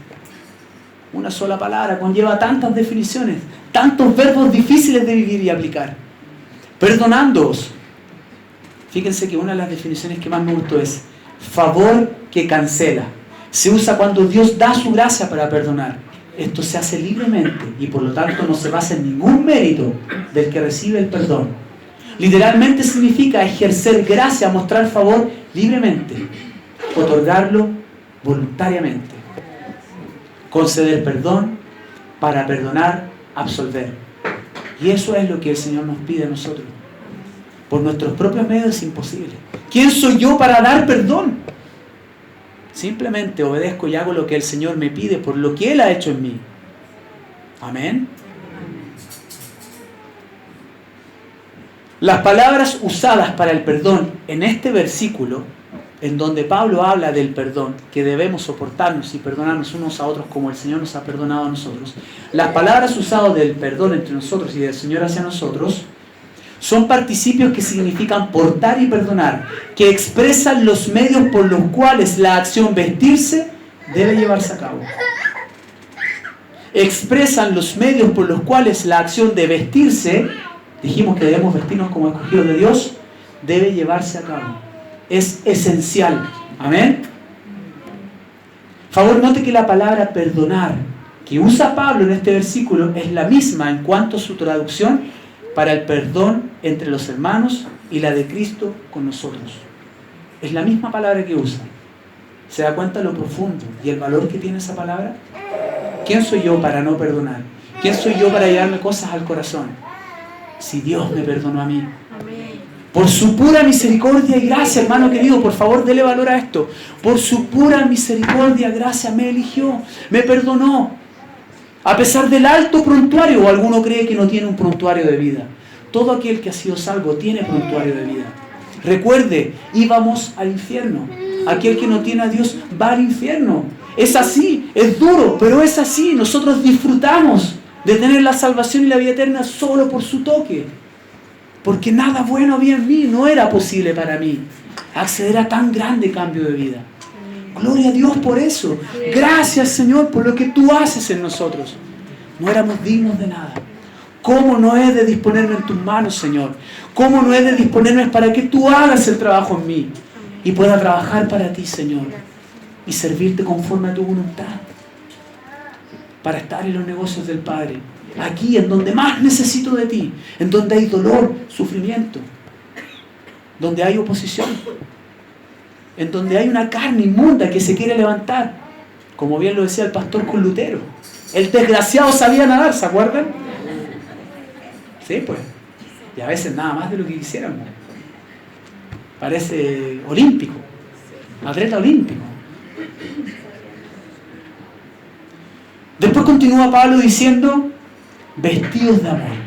Una sola palabra conlleva tantas definiciones, tantos verbos difíciles de vivir y aplicar. Perdonándoos. Fíjense que una de las definiciones que más me gustó es favor que cancela. Se usa cuando Dios da su gracia para perdonar. Esto se hace libremente y por lo tanto no se basa en ningún mérito del que recibe el perdón. Literalmente significa ejercer gracia, mostrar favor libremente, otorgarlo voluntariamente. Conceder perdón para perdonar, absolver. Y eso es lo que el Señor nos pide a nosotros. Por nuestros propios medios es imposible. ¿Quién soy yo para dar perdón? Simplemente obedezco y hago lo que el Señor me pide por lo que Él ha hecho en mí. Amén. Las palabras usadas para el perdón en este versículo, en donde Pablo habla del perdón, que debemos soportarnos y perdonarnos unos a otros como el Señor nos ha perdonado a nosotros. Las palabras usadas del perdón entre nosotros y del Señor hacia nosotros son participios que significan portar y perdonar, que expresan los medios por los cuales la acción vestirse debe llevarse a cabo. Expresan los medios por los cuales la acción de vestirse, dijimos que debemos vestirnos como escogidos de Dios, debe llevarse a cabo. Es esencial. Amén. Favor, note que la palabra perdonar que usa Pablo en este versículo es la misma en cuanto a su traducción para el perdón entre los hermanos y la de Cristo con nosotros. Es la misma palabra que usa. ¿Se da cuenta lo profundo y el valor que tiene esa palabra? ¿Quién soy yo para no perdonar? ¿Quién soy yo para llevarme cosas al corazón? Si Dios me perdonó a mí. Por su pura misericordia y gracia, hermano querido, por favor, dele valor a esto. Por su pura misericordia y gracia me eligió, me perdonó. A pesar del alto prontuario, o alguno cree que no tiene un prontuario de vida. Todo aquel que ha sido salvo tiene prontuario de vida. Recuerde, íbamos al infierno. Aquel que no tiene a Dios va al infierno. Es así, es duro, pero es así. Nosotros disfrutamos de tener la salvación y la vida eterna solo por su toque. Porque nada bueno había en mí, no era posible para mí acceder a tan grande cambio de vida. Gloria a Dios por eso. Gracias, Señor, por lo que tú haces en nosotros. No éramos dignos de nada. ¿Cómo no he de disponerme en tus manos, Señor? ¿Cómo no he de disponerme para que tú hagas el trabajo en mí y pueda trabajar para ti, Señor, y servirte conforme a tu voluntad para estar en los negocios del Padre? Aquí, en donde más necesito de ti, en donde hay dolor, sufrimiento, donde hay oposición. en donde hay una carne inmunda que se quiere levantar, como bien lo decía el pastor con Lutero. El desgraciado sabía nadar, ¿se acuerdan? Sí, pues. Y a veces nada más de lo que quisiéramos. Parece olímpico, atleta olímpico. Después continúa Pablo diciendo, vestidos de amor.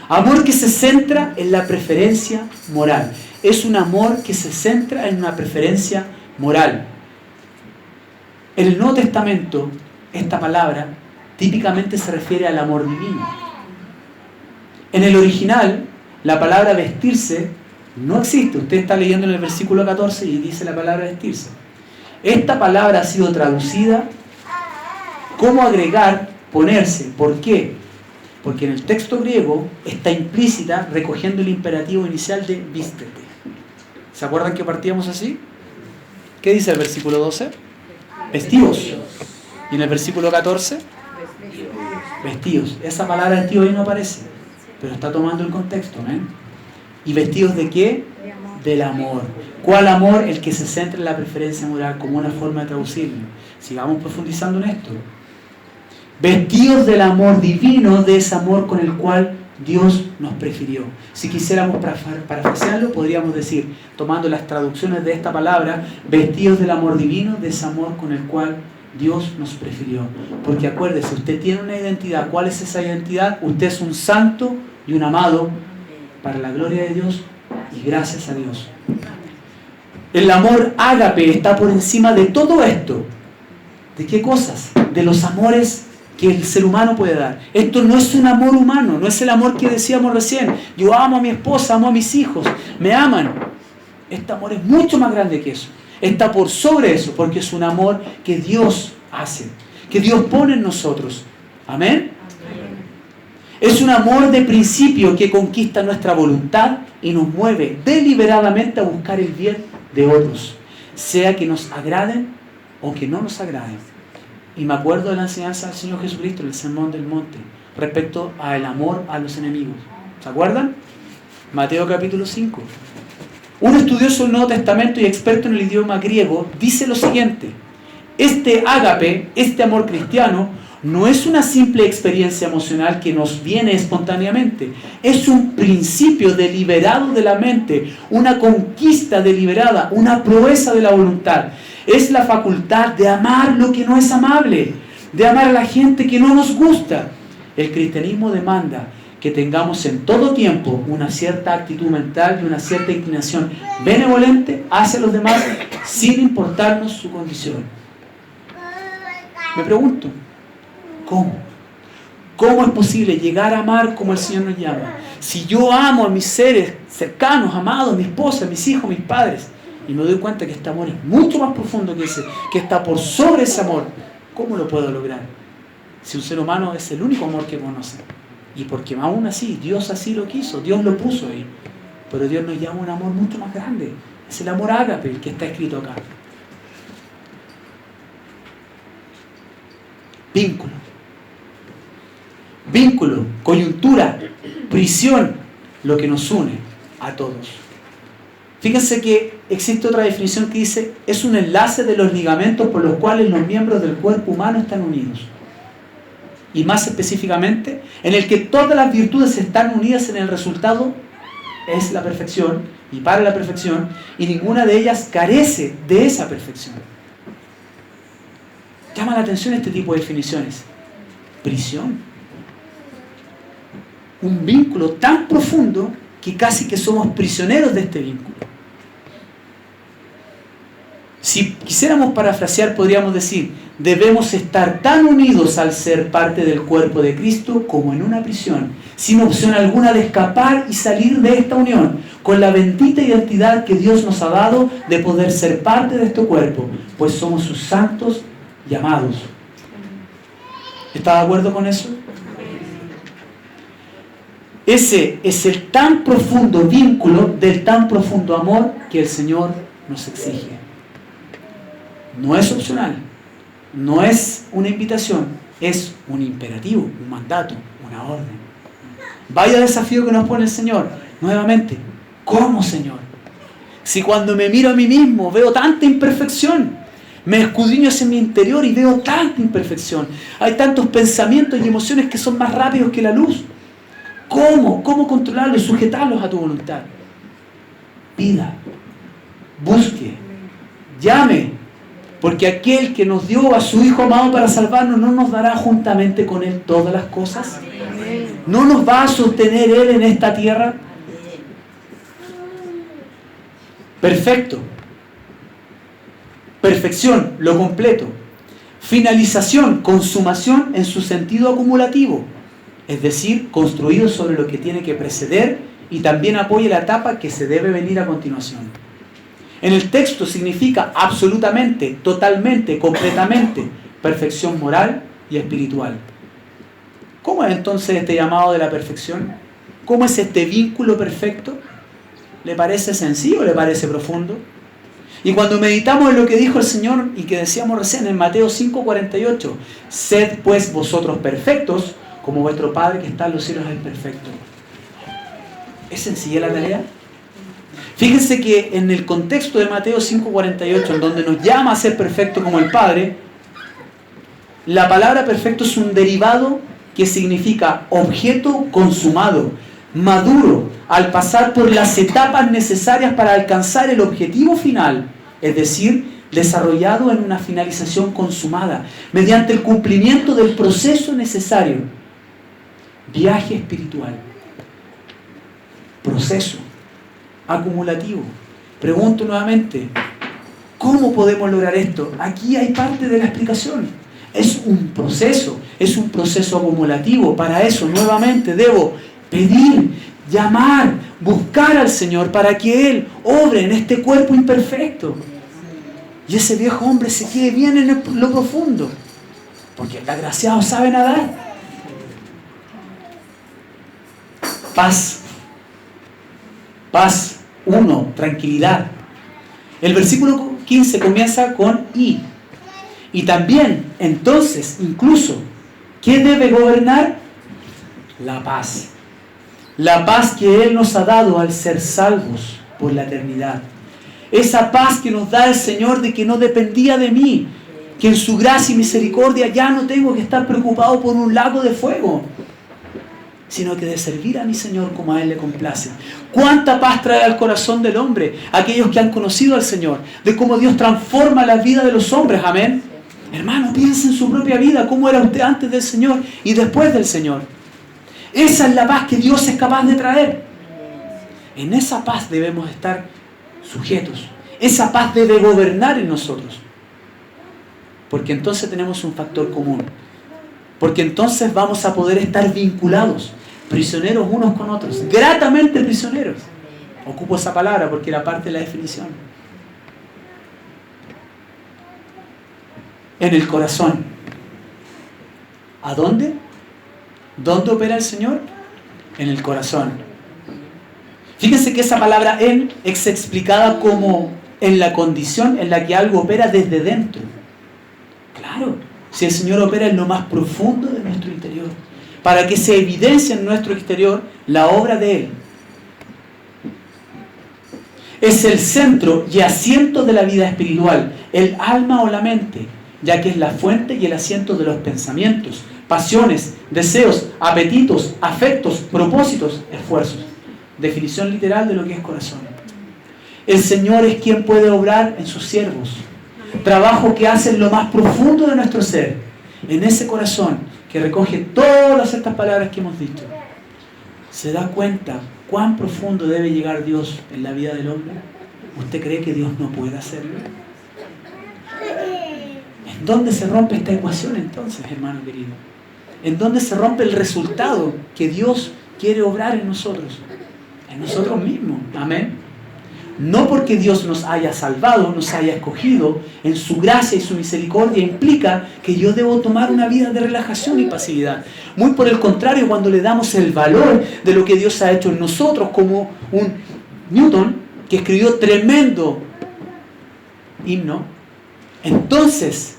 Amor que se centra en la preferencia moral. Es un amor que se centra en una preferencia moral. En el Nuevo Testamento, esta palabra típicamente se refiere al amor divino. En el original, la palabra vestirse no existe. Usted está leyendo en el versículo 14 y dice la palabra vestirse. Esta palabra ha sido traducida como agregar, ponerse. ¿Por qué? Porque en el texto griego está implícita recogiendo el imperativo inicial de vístete. ¿Se acuerdan que partíamos así? ¿Qué dice el versículo 12? Vestidos. ¿Y en el versículo 14? Vestidos. Esa palabra vestido ahí no aparece, pero está tomando el contexto, ¿eh? ¿Y vestidos de qué? Del amor. ¿Cuál amor? El que se centra en la preferencia moral, como una forma de traducirlo. Sigamos profundizando en esto. Vestidos del amor divino, de ese amor con el cual Dios nos prefirió. Si quisiéramos parafrasearlo, podríamos decir, tomando las traducciones de esta palabra, vestidos del amor divino, de ese amor con el cual Dios nos prefirió. Porque acuérdese, usted tiene una identidad. ¿Cuál es esa identidad? Usted es un santo y un amado para la gloria de Dios y gracias a Dios. El amor ágape está por encima de todo esto. ¿De qué cosas? De los amores que el ser humano puede dar. Esto no es un amor humano, no es el amor que decíamos recién. Yo amo a mi esposa, amo a mis hijos, me aman. Este amor es mucho más grande que eso. Está por sobre eso, porque es un amor que Dios hace, que Dios pone en nosotros. ¿Amén? Es un amor de principio que conquista nuestra voluntad y nos mueve deliberadamente a buscar el bien de otros, sea que nos agraden o que no nos agraden. Y me acuerdo de la enseñanza del Señor Jesucristo en el Sermón del Monte respecto al amor a los enemigos. ¿Se acuerdan? Mateo capítulo 5. Un estudioso del Nuevo Testamento y experto en el idioma griego dice lo siguiente: este ágape, este amor cristiano, no es una simple experiencia emocional que nos viene espontáneamente. Es un principio deliberado de la mente, una conquista deliberada, una proeza de la voluntad. Es la facultad de amar lo que no es amable, de amar a la gente que no nos gusta. El cristianismo demanda que tengamos en todo tiempo una cierta actitud mental y una cierta inclinación benevolente hacia los demás sin importarnos su condición. Me pregunto, ¿cómo? ¿Cómo es posible llegar a amar como el Señor nos llama? Si yo amo a mis seres cercanos, amados, mi esposa, mis hijos, mis padres, y me doy cuenta que este amor es mucho más profundo que ese, que está por sobre ese amor, ¿cómo lo puedo lograr? Si un ser humano es el único amor que conoce. Y porque aún así, Dios así lo quiso, Dios lo puso ahí. Pero Dios nos llama a un amor mucho más grande. Es el amor ágape el que está escrito acá. Vínculo. Vínculo, coyuntura, prisión, lo que nos une a todos. Fíjense que existe otra definición que dice, es un enlace de los ligamentos por los cuales los miembros del cuerpo humano están unidos. Y más específicamente, en el que todas las virtudes están unidas en el resultado, es la perfección, y para la perfección, y ninguna de ellas carece de esa perfección. Llama la atención este tipo de definiciones. Prisión. Un vínculo tan profundo que casi que somos prisioneros de este vínculo. Si quisiéramos parafrasear, podríamos decir, debemos estar tan unidos al ser parte del cuerpo de Cristo como en una prisión, sin opción alguna de escapar y salir de esta unión, con la bendita identidad que Dios nos ha dado de poder ser parte de este cuerpo, pues somos sus santos llamados. ¿Está de acuerdo con eso? Ese es el tan profundo vínculo del tan profundo amor que el Señor nos exige. No es opcional, no es una invitación, es un imperativo, un mandato, una orden. Vaya desafío que nos pone el Señor. Nuevamente, ¿cómo, Señor? Si cuando me miro a mí mismo veo tanta imperfección, me escudriño hacia mi interior y veo tanta imperfección, hay tantos pensamientos y emociones que son más rápidos que la luz. ¿Cómo controlarlos, sujetarlos a tu voluntad? Pida, busque, llame, porque aquel que nos dio a su Hijo amado para salvarnos no nos dará juntamente con Él todas las cosas. ¿No nos va a sostener Él en esta tierra? Perfecto. Perfección, lo completo. Finalización, consumación en su sentido acumulativo. Es decir, construido sobre lo que tiene que preceder y también apoya la etapa que se debe venir a continuación. En el texto significa absolutamente, totalmente, completamente, perfección moral y espiritual. ¿Cómo es entonces este llamado de la perfección? ¿Cómo es este vínculo perfecto? ¿Le parece sencillo o le parece profundo? Y cuando meditamos en lo que dijo el Señor y que decíamos recién en Mateo 5:48, sed pues vosotros perfectos, como vuestro Padre que está en los cielos es perfecto. ¿Es sencilla la tarea? Fíjense que en el contexto de Mateo 5:48, en donde nos llama a ser perfecto como el Padre, la palabra perfecto es un derivado que significa objeto consumado, maduro, al pasar por las etapas necesarias para alcanzar el objetivo final, es decir, desarrollado en una finalización consumada, mediante el cumplimiento del proceso necesario. Viaje espiritual. Proceso acumulativo. Pregunto nuevamente, ¿cómo podemos lograr esto? Aquí hay parte de la explicación. Es un proceso acumulativo. Para eso, nuevamente, debo pedir, llamar, buscar al Señor para que Él obre en este cuerpo imperfecto. Y ese viejo hombre se quede bien en lo profundo, porque el agraciado sabe nadar. Paz. Paz. 1. Tranquilidad. El versículo 15 comienza con y. Y también, entonces, incluso, ¿qué debe gobernar? La paz. La paz que Él nos ha dado al ser salvos por la eternidad. Esa paz que nos da el Señor de que no dependía de mí, que en su gracia y misericordia ya no tengo que estar preocupado por un lago de fuego, sino que de servir a mi Señor como a Él le complace. ¿Cuánta paz trae al corazón del hombre aquellos que han conocido al Señor? De cómo Dios transforma la vida de los hombres, amén. Hermano, piensa en su propia vida, cómo era usted antes del Señor y después del Señor. Esa es la paz que Dios es capaz de traer. En esa paz debemos estar sujetos. Esa paz debe gobernar en nosotros. Porque entonces tenemos un factor común. Porque entonces vamos a poder estar vinculados, prisioneros unos con otros, gratamente prisioneros. Ocupo esa palabra porque era parte de la definición. En el corazón. ¿A dónde? ¿Dónde opera el Señor? En el corazón. Fíjense que esa palabra en es explicada como en la condición en la que algo opera desde dentro. Claro, si el Señor opera en lo más profundo de nuestro interior, para que se evidencie en nuestro exterior la obra de Él. Es el centro y asiento de la vida espiritual, el alma o la mente, ya que es la fuente y el asiento de los pensamientos, pasiones, deseos, apetitos, afectos, propósitos, esfuerzos. Definición literal de lo que es corazón. El Señor es quien puede obrar en sus siervos. Trabajo que hace en lo más profundo de nuestro ser, en ese corazón que recoge todas estas palabras que hemos dicho. ¿Se da cuenta cuán profundo debe llegar Dios en la vida del hombre? ¿Usted cree que Dios no puede hacerlo? ¿En dónde se rompe esta ecuación entonces, hermano querido? ¿En dónde se rompe el resultado que Dios quiere obrar en nosotros? En nosotros mismos. Amén. No porque Dios nos haya salvado, nos haya escogido, en su gracia y su misericordia implica que yo debo tomar una vida de relajación y pasividad. Muy por el contrario, cuando le damos el valor de lo que Dios ha hecho en nosotros, como un Newton que escribió tremendo himno, entonces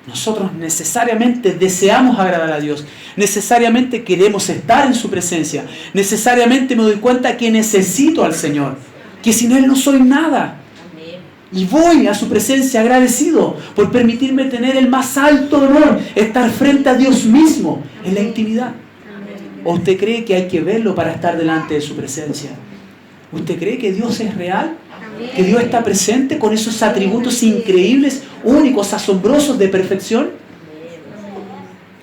nosotros necesariamente deseamos agradar a Dios, necesariamente queremos estar en su presencia, necesariamente me doy cuenta que necesito al Señor. que sin Él no soy nada. Y voy a su presencia agradecido por permitirme tener el más alto honor, estar frente a Dios mismo en la intimidad. ¿O usted cree que hay que verlo para estar delante de su presencia? ¿Usted cree que Dios es real? ¿Que Dios está presente con esos atributos increíbles, únicos, asombrosos, de perfección?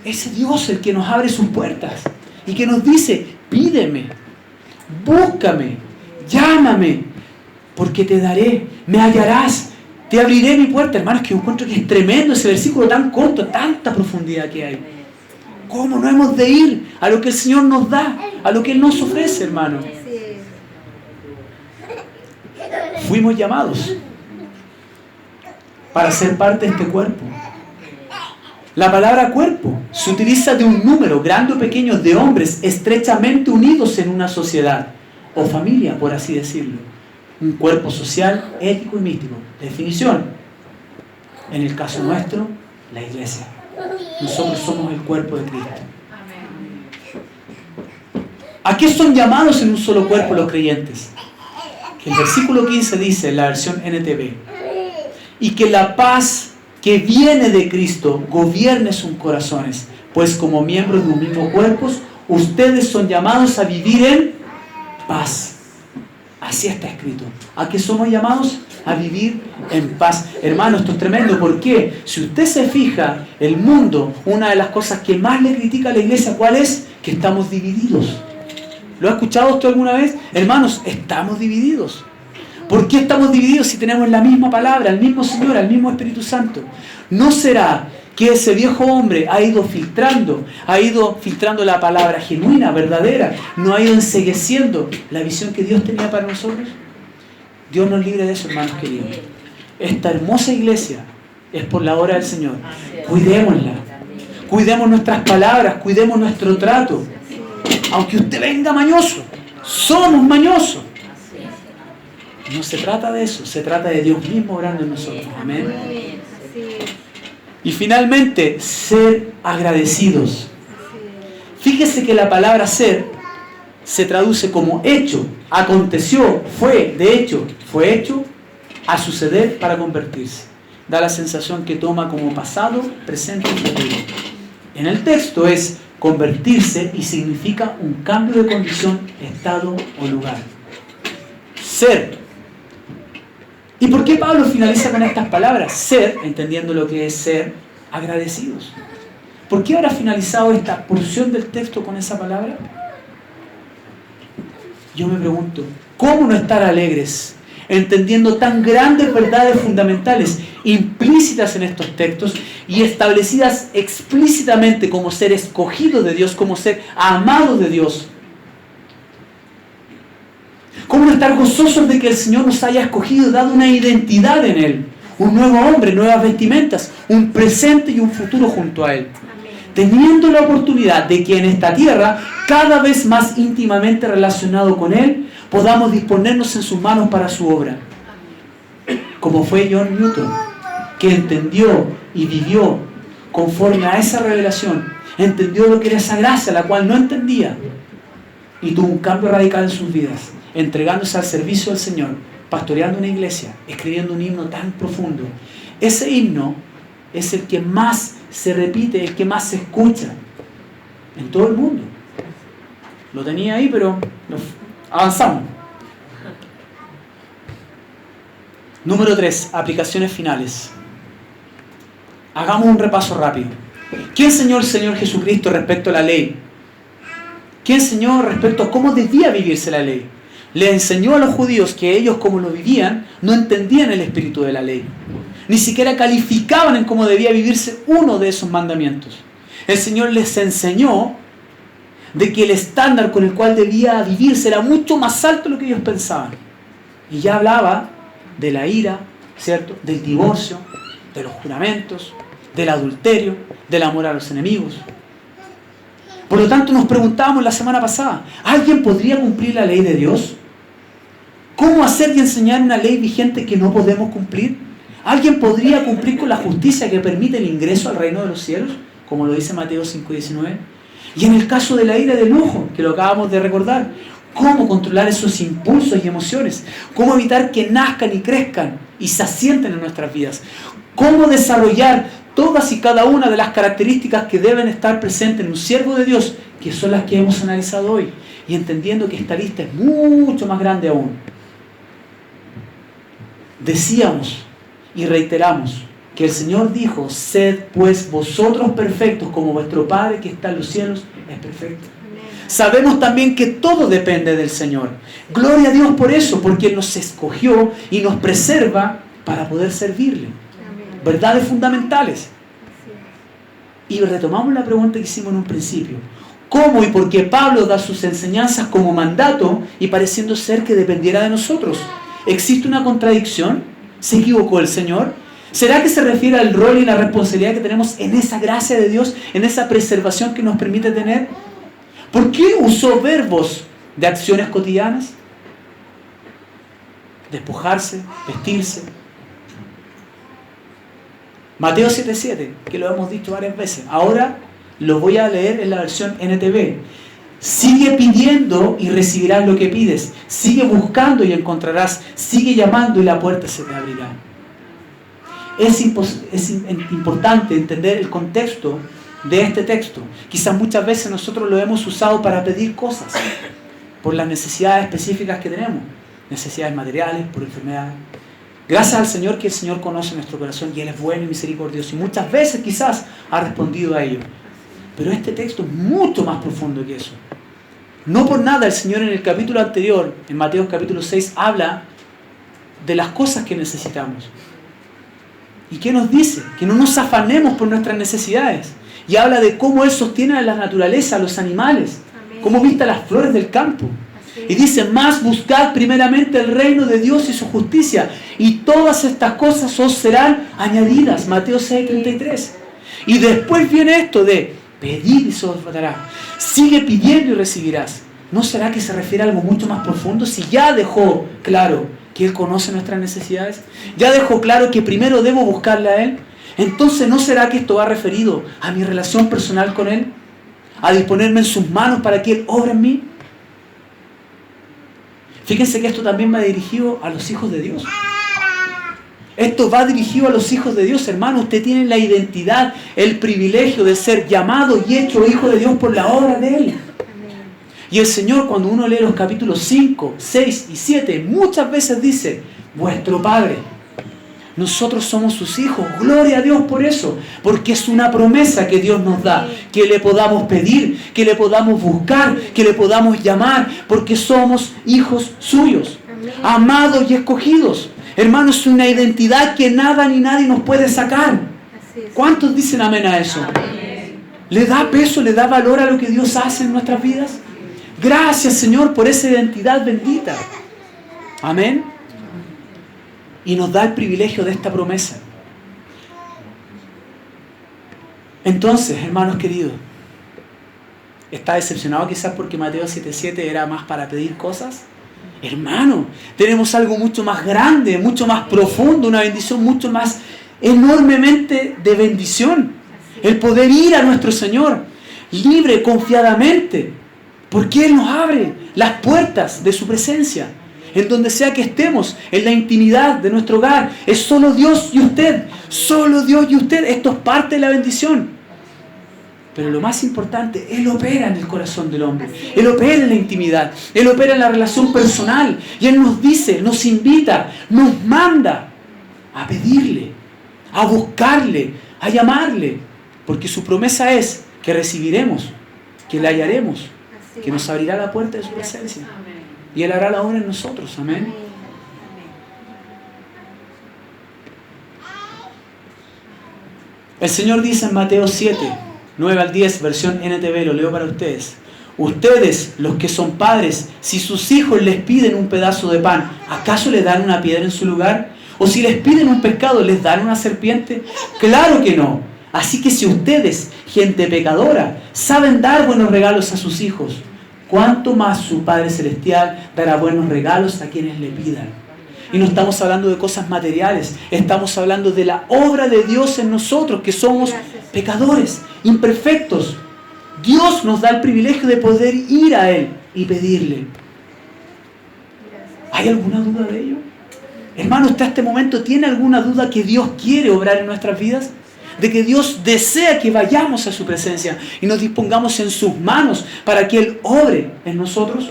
Ese Dios el que nos abre sus puertas y que nos dice: pídeme, búscame, llámame, porque te daré, me hallarás, te abriré mi puerta. Hermanos, que yo encuentro que es tremendo ese versículo tan corto, tanta profundidad que hay. ¿Cómo no hemos de ir a lo que el Señor nos da, a lo que Él nos ofrece, hermano? Fuimos llamados para ser parte de este cuerpo. La palabra cuerpo se utiliza de un número, grande o pequeño, de hombres estrechamente unidos en una sociedad o familia, por así decirlo. Un cuerpo social, ético y místico. Definición: en el caso nuestro, la iglesia. Nosotros somos el cuerpo de Cristo. ¿A qué son llamados en un solo cuerpo los creyentes? El versículo 15 dice, en la versión NTV: y que la paz que viene de Cristo gobierne sus corazones, pues como miembros de un mismo cuerpo, ustedes son llamados a vivir en paz. Así está escrito. ¿A qué somos llamados? A vivir en paz. Hermano, esto es tremendo. ¿Por qué? Si usted se fija, el mundo, una de las cosas que más le critica a la iglesia, ¿cuál es? Que estamos divididos. ¿Lo ha escuchado usted alguna vez? Hermanos, estamos divididos. ¿Por qué estamos divididos si tenemos la misma palabra, el mismo Señor, el mismo Espíritu Santo? ¿No será que ese viejo hombre ha ido filtrando la palabra genuina, verdadera, no ha ido encegueciendo la visión que Dios tenía para nosotros? Dios nos libre de eso, hermanos queridos. Esta hermosa iglesia es por la obra del Señor. Cuidémosla. Cuidemos nuestras palabras, cuidemos nuestro trato. Aunque usted venga mañoso, somos mañosos. No se trata de eso, se trata de Dios mismo obrando en nosotros. Amén. Y finalmente, ser agradecidos. Fíjese que la palabra ser se traduce como hecho, aconteció, fue, de hecho, fue hecho, a suceder, para convertirse. Da la sensación que toma como pasado, presente y futuro. En el texto es convertirse y significa un cambio de condición, estado o lugar. Ser. ¿Y por qué Pablo finaliza con estas palabras? Ser, entendiendo lo que es ser, agradecidos. ¿Por qué habrá finalizado esta porción del texto con esa palabra? Yo me pregunto, ¿cómo no estar alegres entendiendo tan grandes verdades fundamentales implícitas en estos textos y establecidas explícitamente como ser escogido de Dios, como ser amado de Dios? ¿Cómo no estar gozosos de que el Señor nos haya escogido, dado una identidad en Él? Un nuevo hombre, nuevas vestimentas, un presente y un futuro junto a Él. Teniendo la oportunidad de que en esta tierra, cada vez más íntimamente relacionado con Él, podamos disponernos en sus manos para su obra. Como fue John Newton, que entendió y vivió conforme a esa revelación, entendió lo que era esa gracia, la cual no entendía, y tuvo un cambio radical en sus vidas, entregándose al servicio del Señor, pastoreando una iglesia, escribiendo un himno tan profundo. Ese himno es el que más se repite, el que más se escucha en todo el mundo. Lo tenía ahí, pero avanzamos. Número 3, aplicaciones finales. Hagamos un repaso rápido. ¿Qué enseñó el Señor Jesucristo respecto a la ley? ¿Qué enseñó respecto a cómo debía vivirse la ley? Le enseñó a los judíos que ellos, como lo vivían, no entendían el espíritu de la ley. Ni siquiera calificaban en cómo debía vivirse uno de esos mandamientos. El Señor les enseñó de que el estándar con el cual debía vivirse era mucho más alto de lo que ellos pensaban. Y ya hablaba de la ira, ¿cierto?, del divorcio, de los juramentos, del adulterio, del amor a los enemigos. Por lo tanto, nos preguntábamos la semana pasada, ¿alguien podría cumplir la ley de Dios? ¿Cómo hacer y enseñar una ley vigente que no podemos cumplir? ¿Alguien podría cumplir con la justicia que permite el ingreso al reino de los cielos? Como lo dice Mateo 5:19. Y en el caso de la ira del enojo, que lo acabamos de recordar, cómo controlar esos impulsos y emociones, cómo evitar que nazcan y crezcan y se asienten en nuestras vidas, cómo desarrollar todas y cada una de las características que deben estar presentes en un siervo de Dios, que son las que hemos analizado hoy, y entendiendo que esta lista es mucho más grande aún. Decíamos y reiteramos que el Señor dijo: sed pues vosotros perfectos como vuestro Padre que está en los cielos es perfecto. Sabemos también que todo depende del Señor. Gloria a Dios por eso, porque Él nos escogió y nos preserva para poder servirle. Verdades fundamentales. Y retomamos la pregunta que hicimos en un principio: ¿cómo y por qué Pablo da sus enseñanzas como mandato y pareciendo ser que dependiera de nosotros? ¿Existe una contradicción? ¿Se equivocó el Señor? ¿Será que se refiere al rol y la responsabilidad que tenemos en esa gracia de Dios, en esa preservación que nos permite tener? ¿Por qué usó verbos de acciones cotidianas? Despojarse, vestirse. Mateo 7:7, que lo hemos dicho varias veces. Ahora lo voy a leer en la versión NTV. Sigue pidiendo y recibirás lo que pides. Sigue buscando y encontrarás. Sigue llamando y la puerta se te abrirá. Es importante entender el contexto de este texto. Quizás muchas veces nosotros lo hemos usado para pedir cosas por las necesidades específicas que tenemos. Necesidades materiales, por enfermedades. Gracias al Señor que el Señor conoce nuestro corazón y Él es bueno y misericordioso. Y muchas veces quizás ha respondido a ello. Pero este texto es mucho más profundo que eso. No por nada el Señor en el capítulo anterior, en Mateo capítulo 6, habla de las cosas que necesitamos. ¿Y qué nos dice? Que no nos afanemos por nuestras necesidades. Y habla de cómo Él sostiene a la naturaleza, a los animales. Amén. Cómo viste las flores del campo. Así. Y dice: más buscad primeramente el reino de Dios y su justicia, y todas estas cosas os serán añadidas. Mateo 6:33. Y después viene esto de: pedid y se os dará. Sigue pidiendo y recibirás. ¿No será que se refiere a algo mucho más profundo? Si ya dejó claro que Él conoce nuestras necesidades, ya dejó claro que primero debo buscarle a Él, entonces ¿no será que esto va referido a mi relación personal con Él? ¿A disponerme en sus manos para que Él obre en mí? Fíjense que esto también va dirigido a los hijos de Dios. Esto va dirigido a los hijos de Dios, hermano. Usted tiene la identidad, el privilegio de ser llamado y hecho hijo de Dios por la obra de Él. Y el Señor, cuando uno lee los capítulos 5, 6 y 7, muchas veces dice: vuestro Padre. Nosotros somos sus hijos. Gloria a Dios por eso. Porque es una promesa que Dios nos da. Que le podamos pedir, que le podamos buscar, que le podamos llamar. Porque somos hijos suyos. Amados y escogidos. Hermanos, es una identidad que nada ni nadie nos puede sacar. ¿Cuántos dicen amén a eso? Amén. ¿Le da peso, le da valor a lo que Dios hace en nuestras vidas? Gracias, Señor, por esa identidad bendita. Amén. Y nos da el privilegio de esta promesa. Entonces, hermanos queridos, ¿está decepcionado quizás porque Mateo 7:7 era más para pedir cosas? Hermano, tenemos algo mucho más grande, mucho más profundo, una bendición mucho más enormemente de bendición. El poder ir a nuestro Señor libre, confiadamente, porque Él nos abre las puertas de su presencia. En donde sea que estemos, en la intimidad de nuestro hogar, es solo Dios y usted. Solo Dios y usted. Esto es parte de la bendición. Pero lo más importante, Él opera en el corazón del hombre. Él opera en la intimidad. Él opera en la relación personal. Y Él nos dice, nos invita, nos manda a pedirle, a buscarle, a llamarle. Porque su promesa es que recibiremos, que le hallaremos, que nos abrirá la puerta de su presencia. Y Él hará la obra en nosotros. Amén. El Señor dice en Mateo 7, 9 al 10, versión NTV, lo leo para ustedes. Ustedes, los que son padres, si sus hijos les piden un pedazo de pan, ¿acaso les dan una piedra en su lugar? ¿O si les piden un pescado, les dan una serpiente? Claro que no. Así que si ustedes, gente pecadora, saben dar buenos regalos a sus hijos, ¿cuánto más su Padre Celestial dará buenos regalos a quienes le pidan? Y no estamos hablando de cosas materiales, estamos hablando de la obra de Dios en nosotros, que somos pecadores, imperfectos. Dios nos da el privilegio de poder ir a Él y pedirle. ¿Hay alguna duda de ello? Hermano, ¿usted a este momento tiene alguna duda que Dios quiere obrar en nuestras vidas? De que Dios desea que vayamos a su presencia y nos dispongamos en sus manos para que Él obre en nosotros.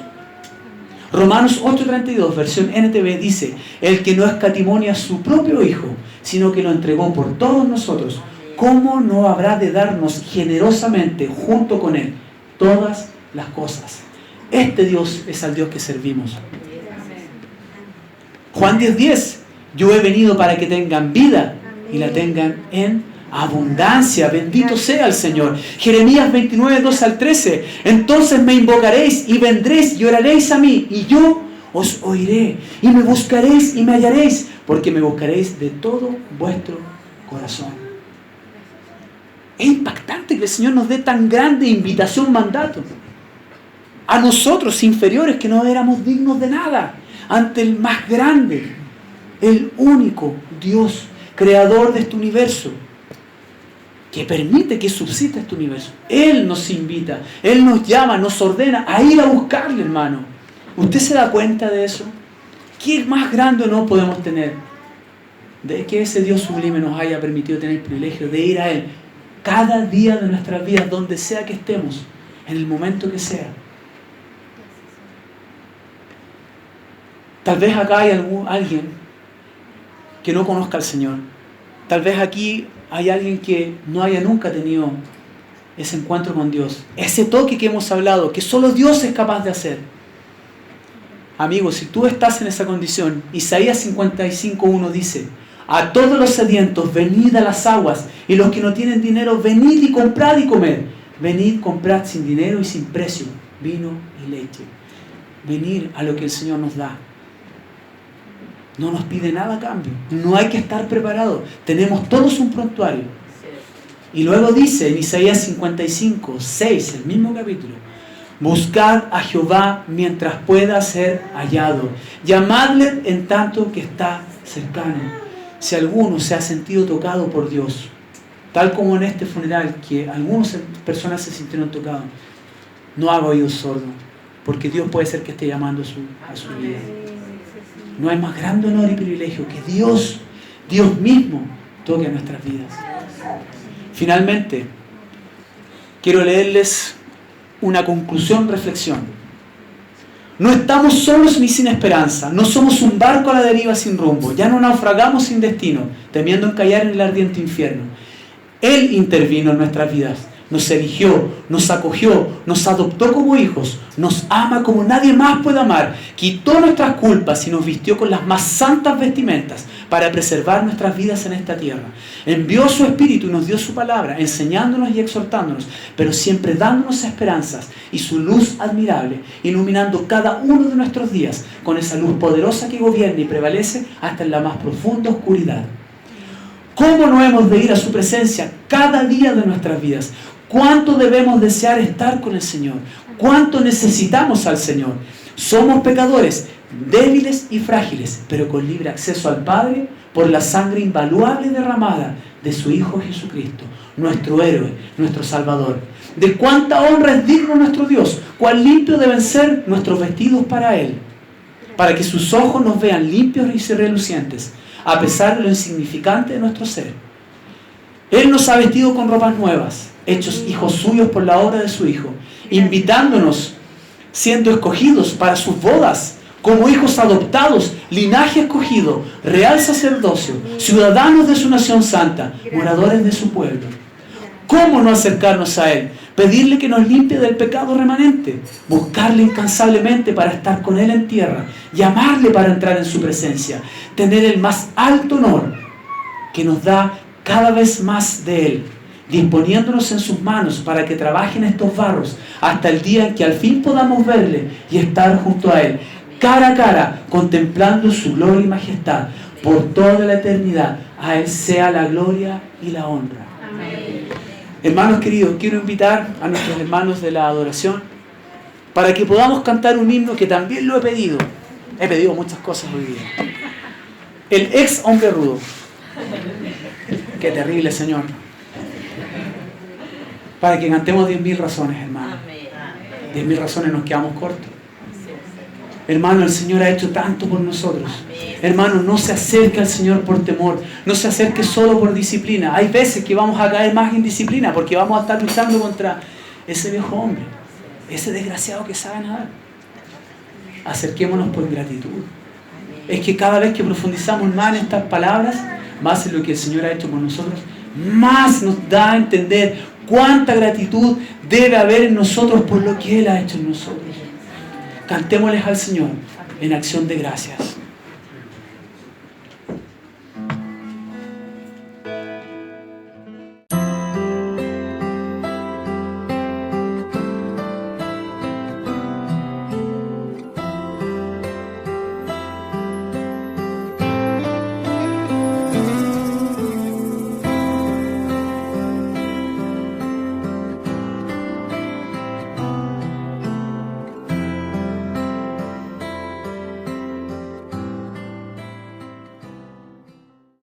Romanos 8:32, versión NTV, dice: el que no escatimó a su propio Hijo, sino que lo entregó por todos nosotros, ¿cómo no habrá de darnos generosamente junto con Él todas las cosas? Este Dios es al Dios que servimos. Juan 10:10, yo he venido para que tengan vida y la tengan en abundancia. Bendito sea el Señor. Jeremías 29:2-13, entonces me invocaréis y vendréis y oraréis a mí y yo os oiré, y me buscaréis y me hallaréis, porque me buscaréis de todo vuestro corazón. Es impactante que el Señor nos dé tan grande invitación, mandato a nosotros inferiores que no éramos dignos de nada, ante el más grande, el único Dios, creador de este universo, que permite que subsista este universo. Él nos invita, Él nos llama, nos ordena a ir a buscarle, hermano. ¿Usted se da cuenta de eso? ¿Qué más grande no podemos tener de que ese Dios sublime nos haya permitido tener el privilegio de ir a Él cada día de nuestras vidas, donde sea que estemos, en el momento que sea? Tal vez acá hay alguien que no conozca al Señor. Tal vez aquí hay alguien que no haya nunca tenido ese encuentro con Dios, ese toque que hemos hablado, que solo Dios es capaz de hacer. Amigo, si tú estás en esa condición, Isaías 55:1 dice: a todos los sedientos, venid a las aguas, y los que no tienen dinero, venid y comprad y comed. Venid, comprad sin dinero y sin precio vino y leche. Venir a lo que el Señor nos da. No nos pide nada a cambio. No hay que estar preparado. Tenemos todos un prontuario. Y luego dice en Isaías 55:6, el mismo capítulo: buscad a Jehová mientras pueda ser hallado. Llamadle en tanto que está cercano. Si alguno se ha sentido tocado por Dios, tal como en este funeral, que algunas personas se sintieron tocados, no haga oídos sordos, porque Dios puede ser que esté llamando a su vida. No hay más grande honor y privilegio que Dios mismo, toque a nuestras vidas. Finalmente, quiero leerles una conclusión, reflexión. No estamos solos ni sin esperanza. No somos un barco a la deriva sin rumbo. Ya no naufragamos sin destino, temiendo encallar en el ardiente infierno. Él intervino en nuestras vidas. Nos eligió, nos acogió, nos adoptó como hijos, nos ama como nadie más puede amar, quitó nuestras culpas y nos vistió con las más santas vestimentas para preservar nuestras vidas en esta tierra. Envió su Espíritu y nos dio su palabra, enseñándonos y exhortándonos, pero siempre dándonos esperanzas y su luz admirable, iluminando cada uno de nuestros días con esa luz poderosa que gobierna y prevalece hasta en la más profunda oscuridad. ¿Cómo no hemos de ir a su presencia cada día de nuestras vidas? ¿Cuánto debemos desear estar con el Señor? ¿Cuánto necesitamos al Señor? Somos pecadores, débiles y frágiles, pero con libre acceso al Padre por la sangre invaluable derramada de su Hijo Jesucristo, nuestro héroe, nuestro Salvador. De cuánta honra es digno nuestro Dios, cuán limpios deben ser nuestros vestidos para Él, para que sus ojos nos vean limpios y relucientes, a pesar de lo insignificante de nuestro ser. Él nos ha vestido con ropas nuevas, hechos hijos suyos por la obra de su Hijo, invitándonos, siendo escogidos para sus bodas, como hijos adoptados, linaje escogido, real sacerdocio, ciudadanos de su nación santa, moradores de su pueblo. ¿Cómo no acercarnos a Él? Pedirle que nos limpie del pecado remanente, buscarle incansablemente para estar con Él en tierra, llamarle para entrar en su presencia, tener el más alto honor que nos da cada vez más de Él, disponiéndonos en sus manos para que trabajen estos barros hasta el día en que al fin podamos verle y estar junto a Él, cara a cara, contemplando su gloria y majestad por toda la eternidad. A Él sea la gloria y la honra. Amén. Hermanos queridos, quiero invitar a nuestros hermanos de la adoración para que podamos cantar un himno que también lo he pedido. He pedido muchas cosas hoy día. El ex hombre rudo. Qué terrible, Señor. Para que cantemos 10.000 razones, hermano. 10.000 razones nos quedamos cortos. Hermano, el Señor ha hecho tanto por nosotros. Hermano, no se acerque al Señor por temor. No se acerque solo por disciplina. Hay veces que vamos a caer más en disciplina porque vamos a estar luchando contra ese viejo hombre, ese desgraciado que sabe nadar. Acerquémonos por gratitud. Es que cada vez que profundizamos más en estas palabras, más en lo que el Señor ha hecho por nosotros, más nos da a entender cuánta gratitud debe haber en nosotros por lo que Él ha hecho en nosotros. Cantémosles al Señor en acción de gracias.